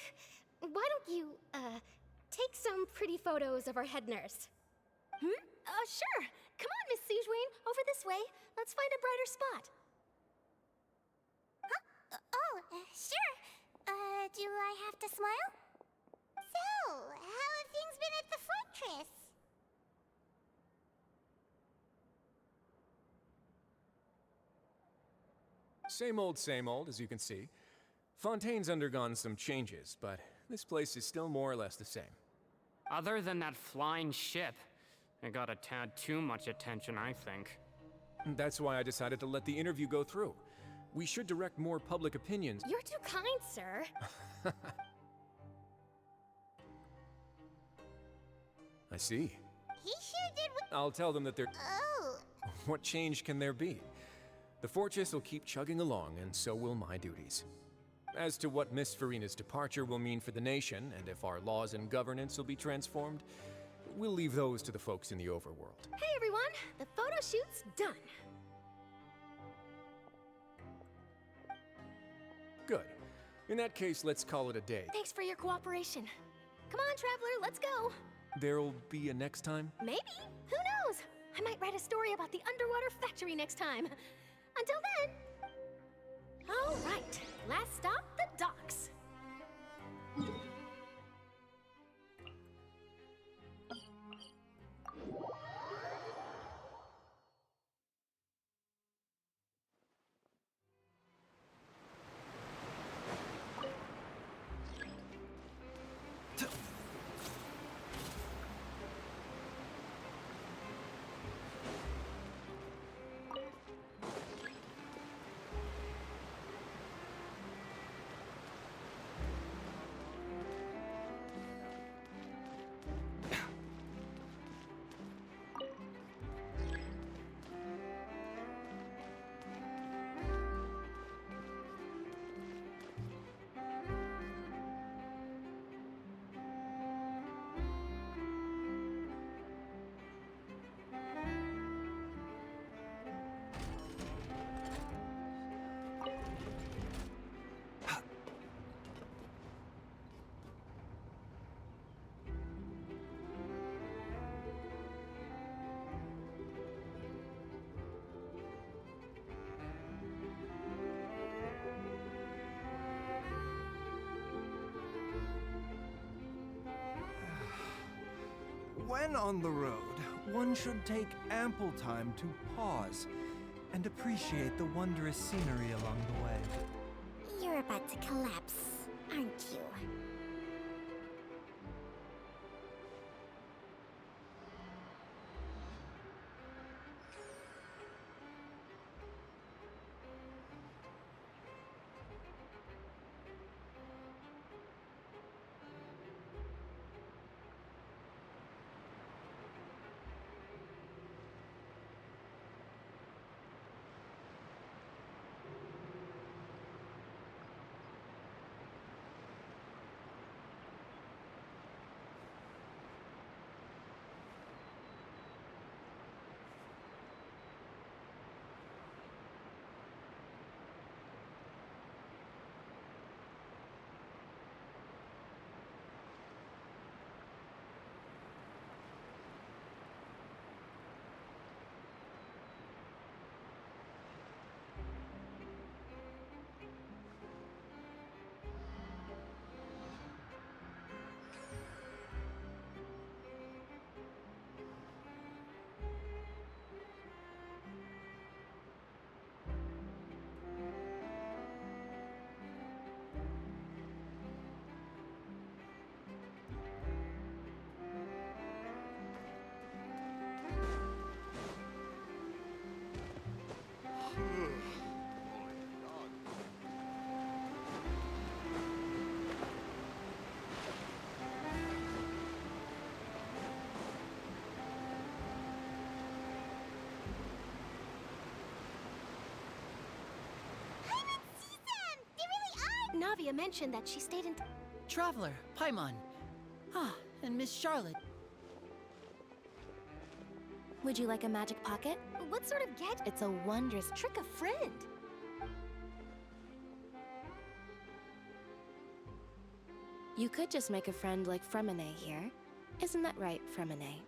Why don't you, take some pretty photos of our head nurse? Sure. Come on, Miss Siegeween. Over this way. Let's find a brighter spot. Huh? Sure. Do I have to smile? So, how have things been at the fortress? Same old, as you can see. Fontaine's undergone some changes, but this place is still more or less the same. Other than that flying ship, it got a tad too much attention, I think. That's why I decided to let the interview go through. We should direct more public opinions. You're too kind, sir. I see. He sure did what... I'll tell them that they're... Oh. What change can there be? The fortress will keep chugging along, and so will my duties. As to what Miss Farina's departure will mean for the nation, and if our laws and governance will be transformed, we'll leave those to the folks in the overworld. Hey everyone, the photo shoot's done. Good. In that case, let's call it a day. Thanks for your cooperation. Come on, Traveler, let's go. There'll be a next time? Maybe. Who knows? I might write a story about the underwater factory next time. Until then. All right, last stop, the docks. When on the road, one should take ample time to pause and appreciate the wondrous scenery along the way. You're about to collapse, aren't you? Navia mentioned that she stayed in... Traveler, Paimon. Ah, and Miss Charlotte. Would you like a magic pocket? What sort of gadget? It's a wondrous trick of friend. You could just make a friend like Fremine here. Isn't that right, Fremine?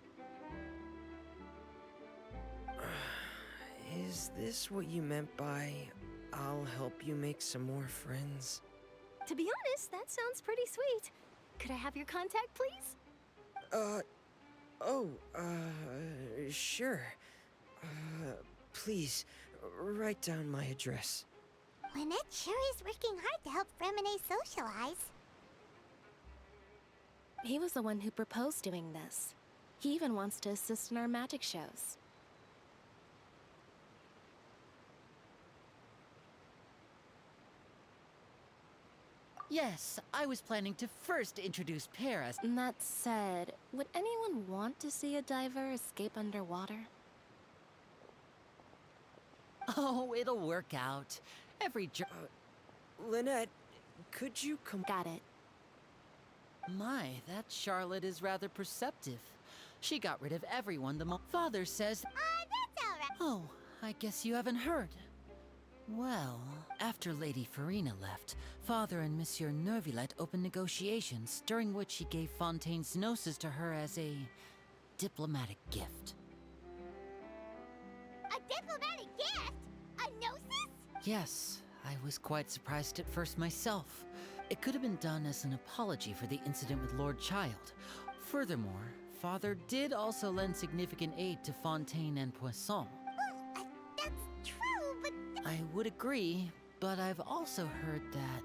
Is this what you meant by, I'll help you make some more friends? To be honest, that sounds pretty sweet. Could I have your contact, please? Sure. Please, write down my address. Lynette sure is working hard to help Fremine socialize. He was the one who proposed doing this. He even wants to assist in our magic shows. Yes, I was planning to first introduce Paris. That said, would anyone want to see a diver escape underwater? Oh, it'll work out. Every Lynette, could you come... Got it. My, that Charlotte is rather perceptive. She got rid of everyone the moment Father says... That's alright. Oh, I guess you haven't heard. Well, after Lady Farina left, Father and Monsieur Neuvillette opened negotiations, during which he gave Fontaine's gnosis to her as a diplomatic gift. A diplomatic gift? A gnosis? Yes, I was quite surprised at first myself. It could have been done as an apology for the incident with Lord Child. Furthermore, Father did also lend significant aid to Fontaine and Poisson. Well, that's true, but... I would agree, but I've also heard that...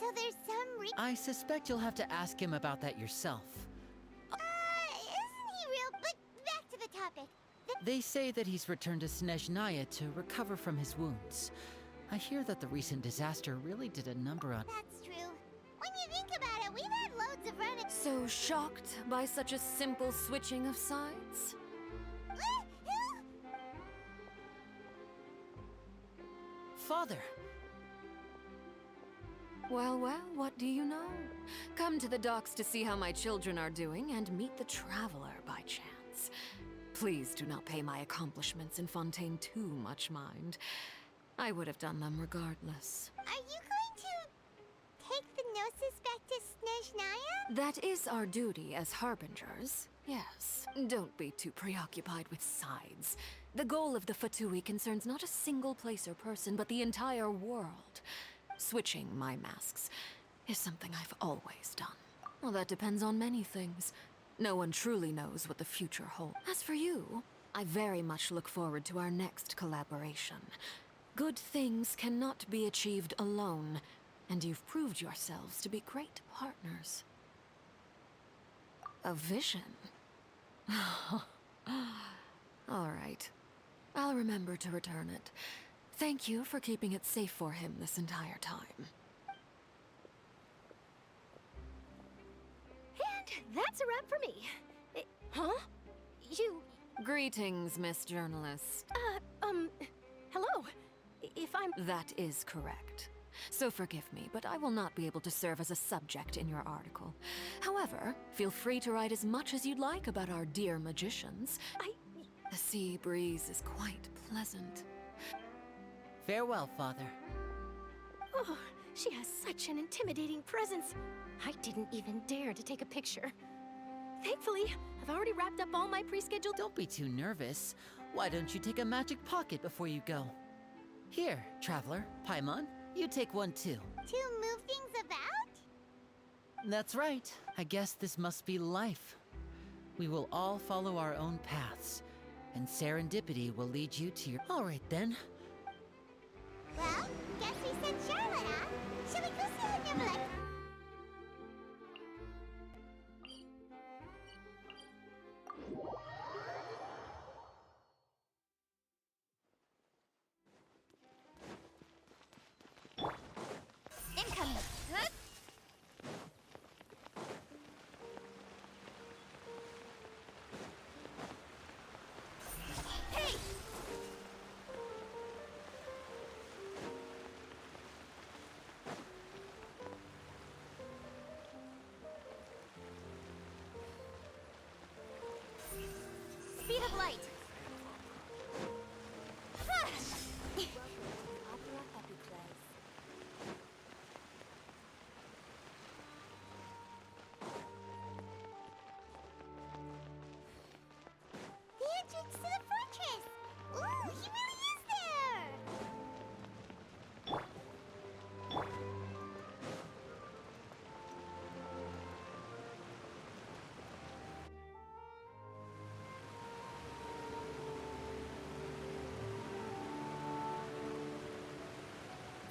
so there's some I suspect you'll have to ask him about that yourself. Isn't he real? But back to the topic. They say that he's returned to Snezhnaya to recover from his wounds. I hear that the recent disaster really did a number on... That's true. When you think about it, we've had loads of run... So shocked by such a simple switching of sides? Father! Well, what do you know? Come to the docks to see how my children are doing and meet the Traveler by chance. Please do not pay my accomplishments in Fontaine too much mind. I would have done them regardless. Are you going to take the gnosis back to Snezhnaya? That is our duty as harbingers, yes. Don't be too preoccupied with sides. The goal of the Fatui concerns not a single place or person, but the entire world. Switching my masks is something I've always done. Well, that depends on many things. No one truly knows what the future holds. As for you, I very much look forward to our next collaboration. Good things cannot be achieved alone, and you've proved yourselves to be great partners. A vision? All right. I'll remember to return it. Thank you for keeping it safe for him this entire time. And that's a wrap for me. Huh? You... Greetings, Miss Journalist. Hello. If I'm... That is correct. So forgive me, but I will not be able to serve as a subject in your article. However, feel free to write as much as you'd like about our dear magicians. The sea breeze is quite pleasant. Farewell, Father. Oh, she has such an intimidating presence. I didn't even dare to take a picture. Thankfully, I've already wrapped up all my pre-scheduled... Don't be too nervous. Why don't you take a magic pocket before you go? Here, Traveler, Paimon, you take one too. To move things about? That's right. I guess this must be life. We will all follow our own paths, and serendipity will lead you to your... All right, then. Well, guess we said Charlotte, huh? Shall we go see the Neuvillette? Incoming. Hey! Speed of light. The entrance to the fortress! Ooh, he really is there!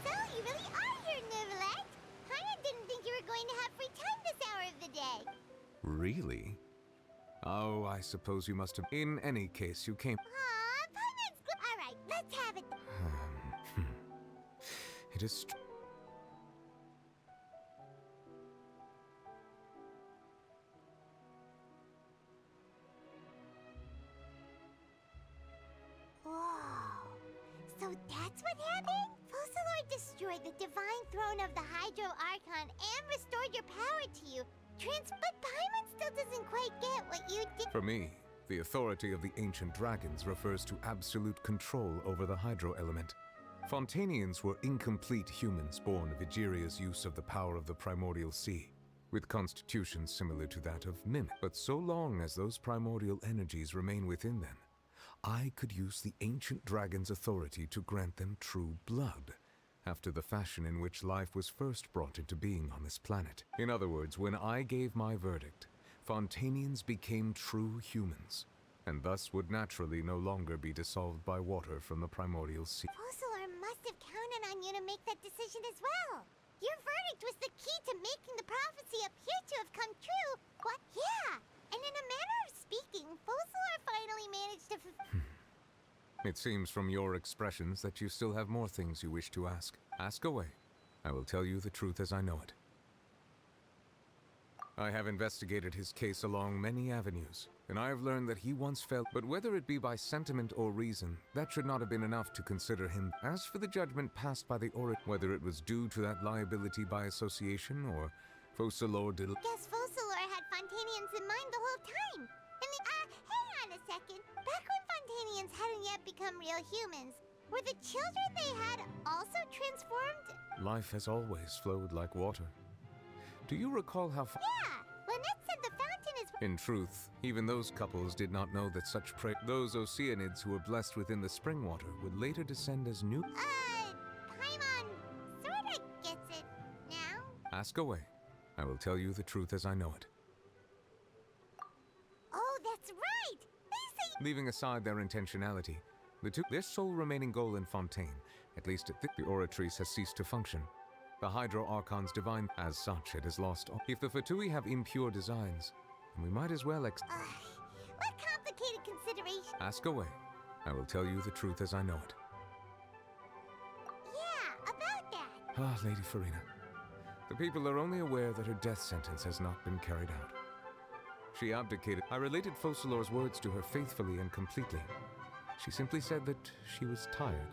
So, you really are here, Neuvillette! Paimon didn't think you were going to have free time this hour of the day. Really? Oh, I suppose you must have... In any case, you came... Aw, Paimon's good. All right, let's have it. It is... Whoa. So that's what happened? Focalors destroyed the divine throne of the Hydro Archon and restored your power to you, But Paimon still doesn't quite get what you did. For me, the authority of the ancient dragons refers to absolute control over the hydro element. Fontanians were incomplete humans born of Egeria's use of the power of the primordial sea, with constitutions similar to that of mimic. But so long as those primordial energies remain within them, I could use the ancient dragon's authority to grant them true blood, after the fashion in which life was first brought into being on this planet. In other words, when I gave my verdict, Fontanians became true humans, and thus would naturally no longer be dissolved by water from the primordial sea. Focalor must have counted on you to make that decision as well. Your verdict was the key to making the prophecy appear to have come true. What? Yeah, and in a manner of speaking, Focalor finally managed to It seems from your expressions that you still have more things you wish to ask. Ask away. I will tell you the truth as I know it. I have investigated his case along many avenues, and I have learned that he once felt, but whether it be by sentiment or reason, that should not have been enough to consider him. As for the judgment passed by the Oracle, whether it was due to that liability by association or Focalor did. Guess Focalor had Fontanians in mind the whole time. Hang on a second. Back when Fontanians hadn't yet become real humans, were the children they had also transformed? Life has always flowed like water. Do you recall how Yeah, Lynette said the fountain is... In truth, even those couples did not know that such those Oceanids who were blessed within the spring water would later descend as new... Paimon sorta gets it now. Ask away. I will tell you the truth as I know it. Oh, that's right! They say... Leaving aside their intentionality, their sole remaining goal in Fontaine, at least at the Oratrice, has ceased to function. The Hydro Archon's divine, as such, it has lost all. If the Fatui have impure designs, then we might as well what complicated consideration? Ask away. I will tell you the truth as I know it. Yeah, about that. Ah, Lady Farina. The people are only aware that her death sentence has not been carried out. She abdicated. I related Focalor's words to her faithfully and completely. She simply said that she was tired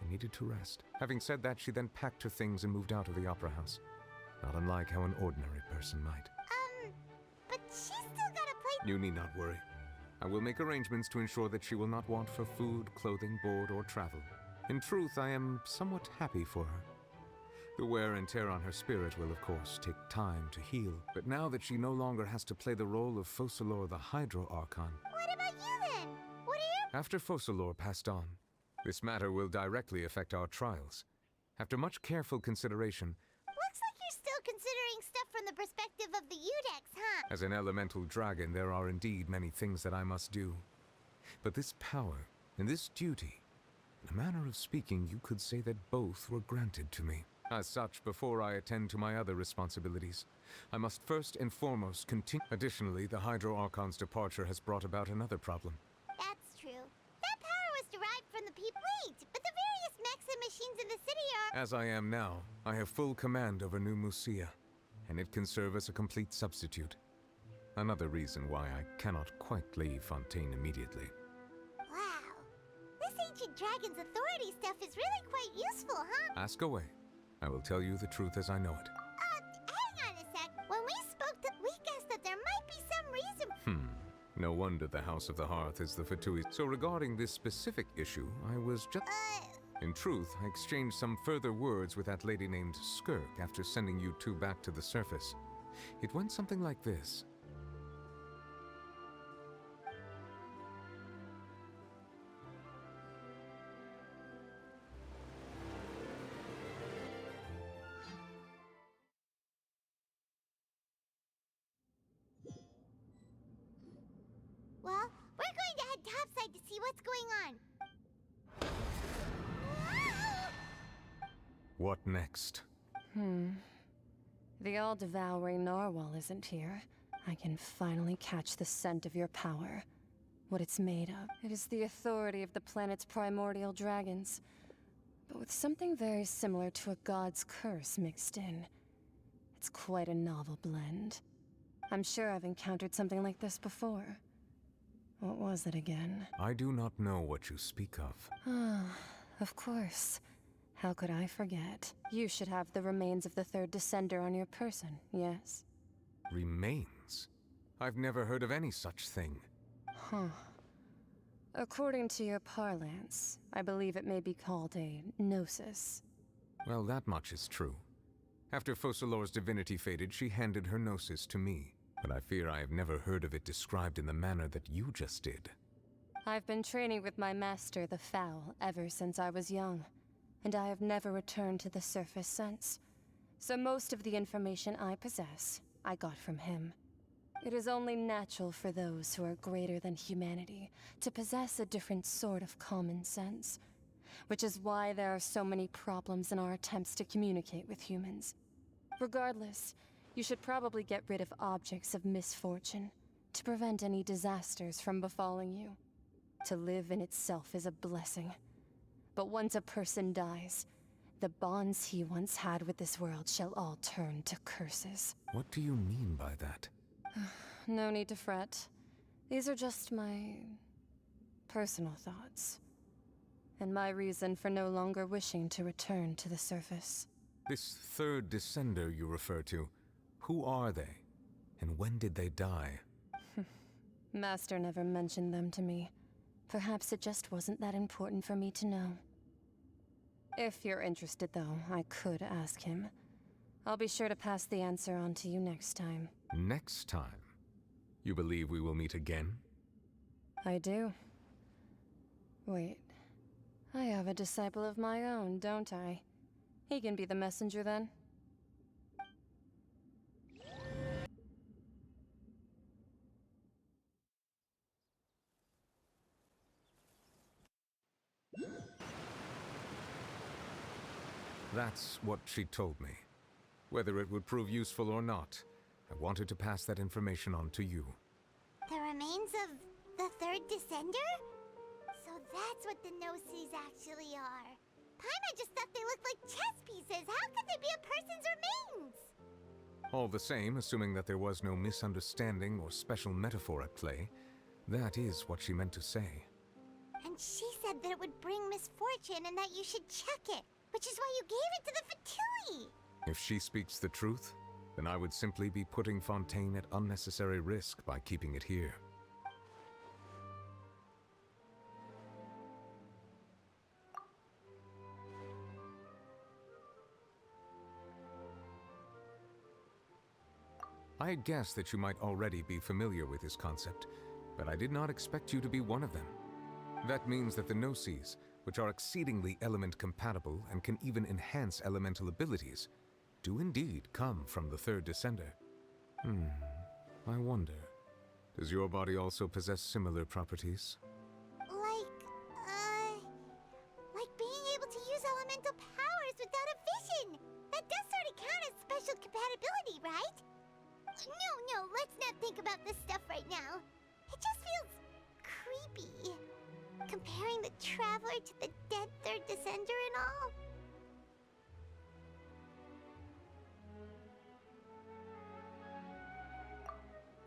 and needed to rest. Having said that, she then packed her things and moved out of the opera house. Not unlike how an ordinary person might. But she's still gotta play... You need not worry. I will make arrangements to ensure that she will not want for food, clothing, board, or travel. In truth, I am somewhat happy for her. The wear and tear on her spirit will, of course, take time to heal. But now that she no longer has to play the role of Focalor the Hydro Archon... What about you then? What are you... After Focalor passed on, this matter will directly affect our trials. After much careful consideration... Looks like you're still considering stuff from the perspective of the Udex, huh? As an elemental dragon, there are indeed many things that I must do. But this power and this duty, in a manner of speaking, you could say that both were granted to me. As such, before I attend to my other responsibilities, I must first and foremost continue. Additionally, the Hydro Archon's departure has brought about another problem. That's true. That power was derived from the people. Wait, but the various mechs and machines in the city are... As I am now, I have full command over New Musia, and it can serve as a complete substitute. Another reason why I cannot quite leave Fontaine immediately. Wow. This ancient dragon's authority stuff is really quite useful, huh? Ask away. I will tell you the truth as I know it. Hang on a sec. When we spoke we guessed that there might be some reason... No wonder the House of the Hearth is the Fatui. So regarding this specific issue, I was just... In truth, I exchanged some further words with that lady named Skirk after sending you two back to the surface. It went something like this. Well, we're going to head topside to see what's going on. What next? The all-devouring narwhal isn't here. I can finally catch the scent of your power. What it's made of. It is the authority of the planet's primordial dragons, but with something very similar to a god's curse mixed in. It's quite a novel blend. I'm sure I've encountered something like this before. What was it again? I do not know what you speak of. Ah, of course. How could I forget? You should have the remains of the third descender on your person, yes? Remains? I've never heard of any such thing. Huh. According to your parlance, I believe it may be called a gnosis. Well, that much is true. After Focalors' divinity faded, she handed her gnosis to me, but I fear I have never heard of it described in the manner that you just did. I've been training with my master, the Foul, ever since I was young, and I have never returned to the surface since. So most of the information I possess, I got from him. It is only natural for those who are greater than humanity to possess a different sort of common sense, which is why there are so many problems in our attempts to communicate with humans. Regardless, you should probably get rid of objects of misfortune to prevent any disasters from befalling you. To live in itself is a blessing. But once a person dies, the bonds he once had with this world shall all turn to curses. What do you mean by that? No need to fret. These are just my personal thoughts, and my reason for no longer wishing to return to the surface. This third descender you refer to, who are they? And when did they die? Master never mentioned them to me. Perhaps it just wasn't that important for me to know. If you're interested, though, I could ask him. I'll be sure to pass the answer on to you next time. Next time? You believe we will meet again? I do. Wait. I have a disciple of my own, don't I? He can be the messenger then. That's what she told me. Whether it would prove useful or not, I wanted to pass that information on to you. The remains of the third descender? So that's what the Gnosis actually are. Paimon just thought they looked like chess pieces. How could they be a person's remains? All the same, assuming that there was no misunderstanding or special metaphor at play, that is what she meant to say. And she said that it would bring misfortune and that you should check it, which is why you gave it to the Fatui. If she speaks the truth, then I would simply be putting Fontaine at unnecessary risk by keeping it here. I had guessed that you might already be familiar with this concept, but I did not expect you to be one of them. That means that the Gnosis, which are exceedingly element-compatible and can even enhance elemental abilities, do indeed come from the third descender. I wonder, does your body also possess similar properties? Like being able to use elemental powers without a vision. That does sort of count as special compatibility, right? No, let's not think about this stuff right now. It just feels creepy. Comparing the Traveler to the dead third descender and all.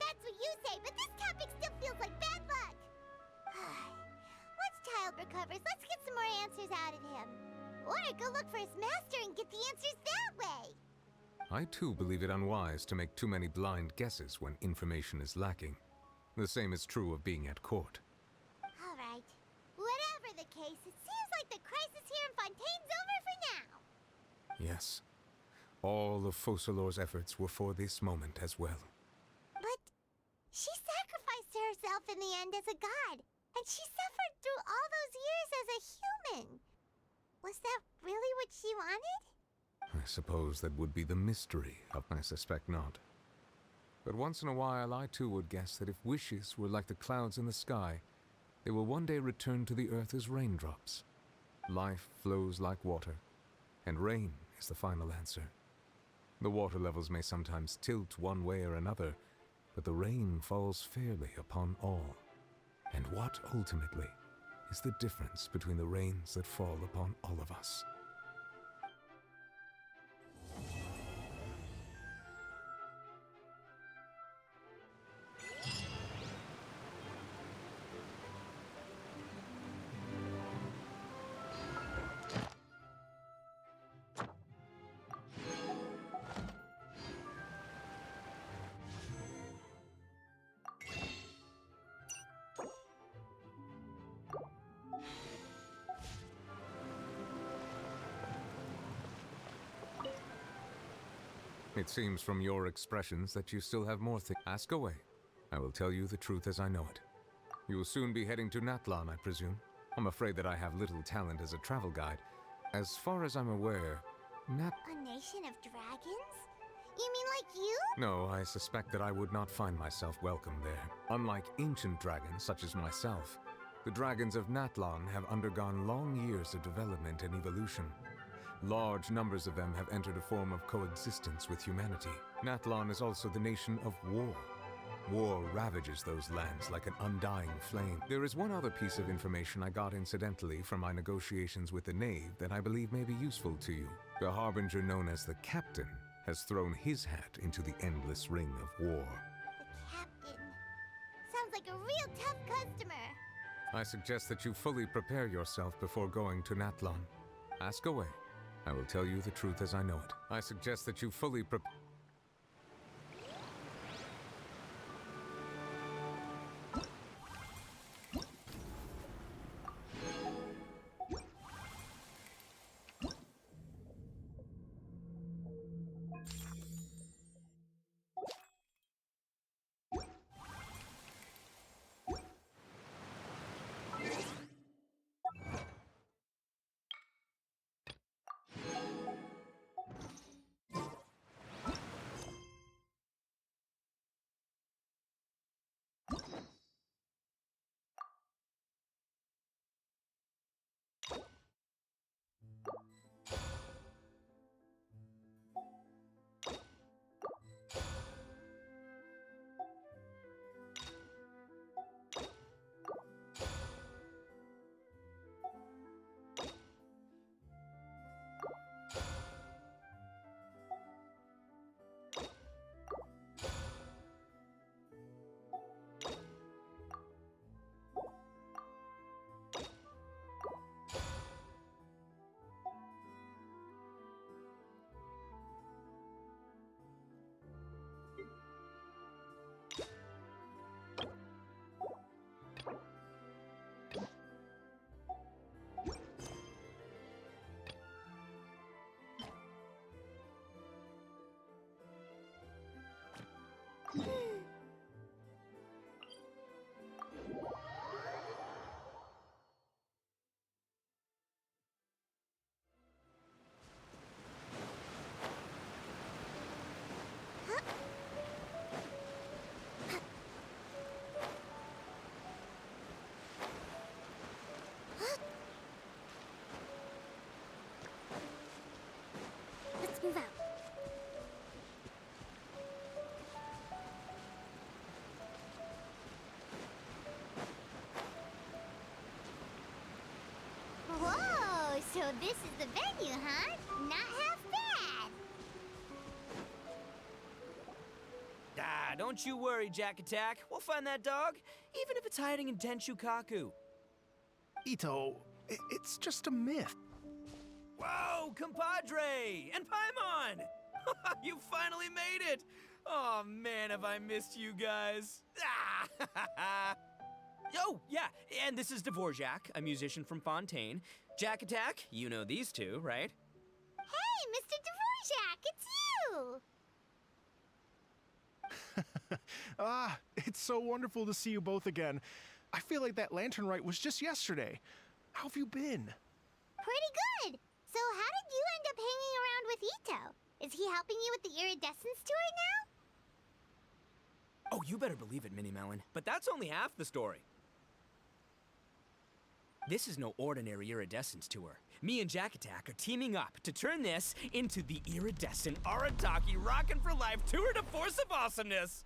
That's what you say, but this topic still feels like bad luck. Once Child recovers, let's get some more answers out of him. Or go look for his master and get the answers that way. I too believe it unwise to make too many blind guesses when information is lacking. The same is true of being at court. All right. Whatever the case, it seems like the crisis here in Fontaine's over for now. Yes. All of Focalors' efforts were for this moment as well. But she sacrificed herself in the end as a god, and she suffered through all those years as a human. Was that really what she wanted? I suppose that would be the mystery, I suspect not. But once in a while I too would guess that if wishes were like the clouds in the sky, they will one day return to the earth as raindrops. Life flows like water, and rain is the final answer. The water levels may sometimes tilt one way or another, but the rain falls fairly upon all. And what, ultimately, is the difference between the rains that fall upon all of us? It seems from your expressions that you still have more things. Ask away. I will tell you the truth as I know it. You will soon be heading to Natlan, I presume. I'm afraid that I have little talent as a travel guide. As far as I'm aware, A nation of dragons? You mean like you? No, I suspect that I would not find myself welcome there. Unlike ancient dragons such as myself, the dragons of Natlan have undergone long years of development and evolution. Large numbers of them have entered a form of coexistence with humanity. Natlan is also the nation of war. War ravages those lands like an undying flame. There is one other piece of information I got incidentally from my negotiations with the Knave that I believe may be useful to you. The Harbinger known as the Captain has thrown his hat into the endless ring of war. The Captain. Sounds like a real tough customer. I suggest that you fully prepare yourself before going to Natlan. Ask away. I will tell you the truth as I know it. I suggest that you fully prepare. Let's move out. Whoa, so this is the venue, huh? Not half bad. Ah, don't you worry, Jack Attack. We'll find that dog, even if it's hiding in Tenshukaku. Ito, it's just a myth. Whoa, compadre! And Paimon! You finally made it! Oh man, have I missed you guys. Ah! Oh, yeah, and this is Dvorak, a musician from Fontaine. Jack Attack, you know these two, right? Hey, Mr. Dvorak, it's you! Ah, it's so wonderful to see you both again. I feel like that lantern rite was just yesterday. How have you been? Pretty good. So how did you end up hanging around with Ito? Is he helping you with the iridescence tour now? Oh, you better believe it, Minnie Melon. But that's only half the story. This is no ordinary iridescence tour. Me and Jack Attack are teaming up to turn this into the Iridescent Arataki Rockin' for Life Tour de Force of Awesomeness!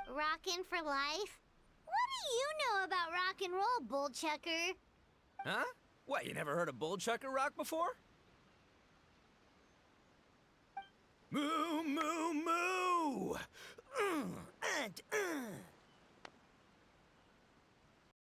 Rockin' for life? What do you know about rock and roll, bullchucker? Huh? What, you never heard of Bullchucker rock before? Moo, moo,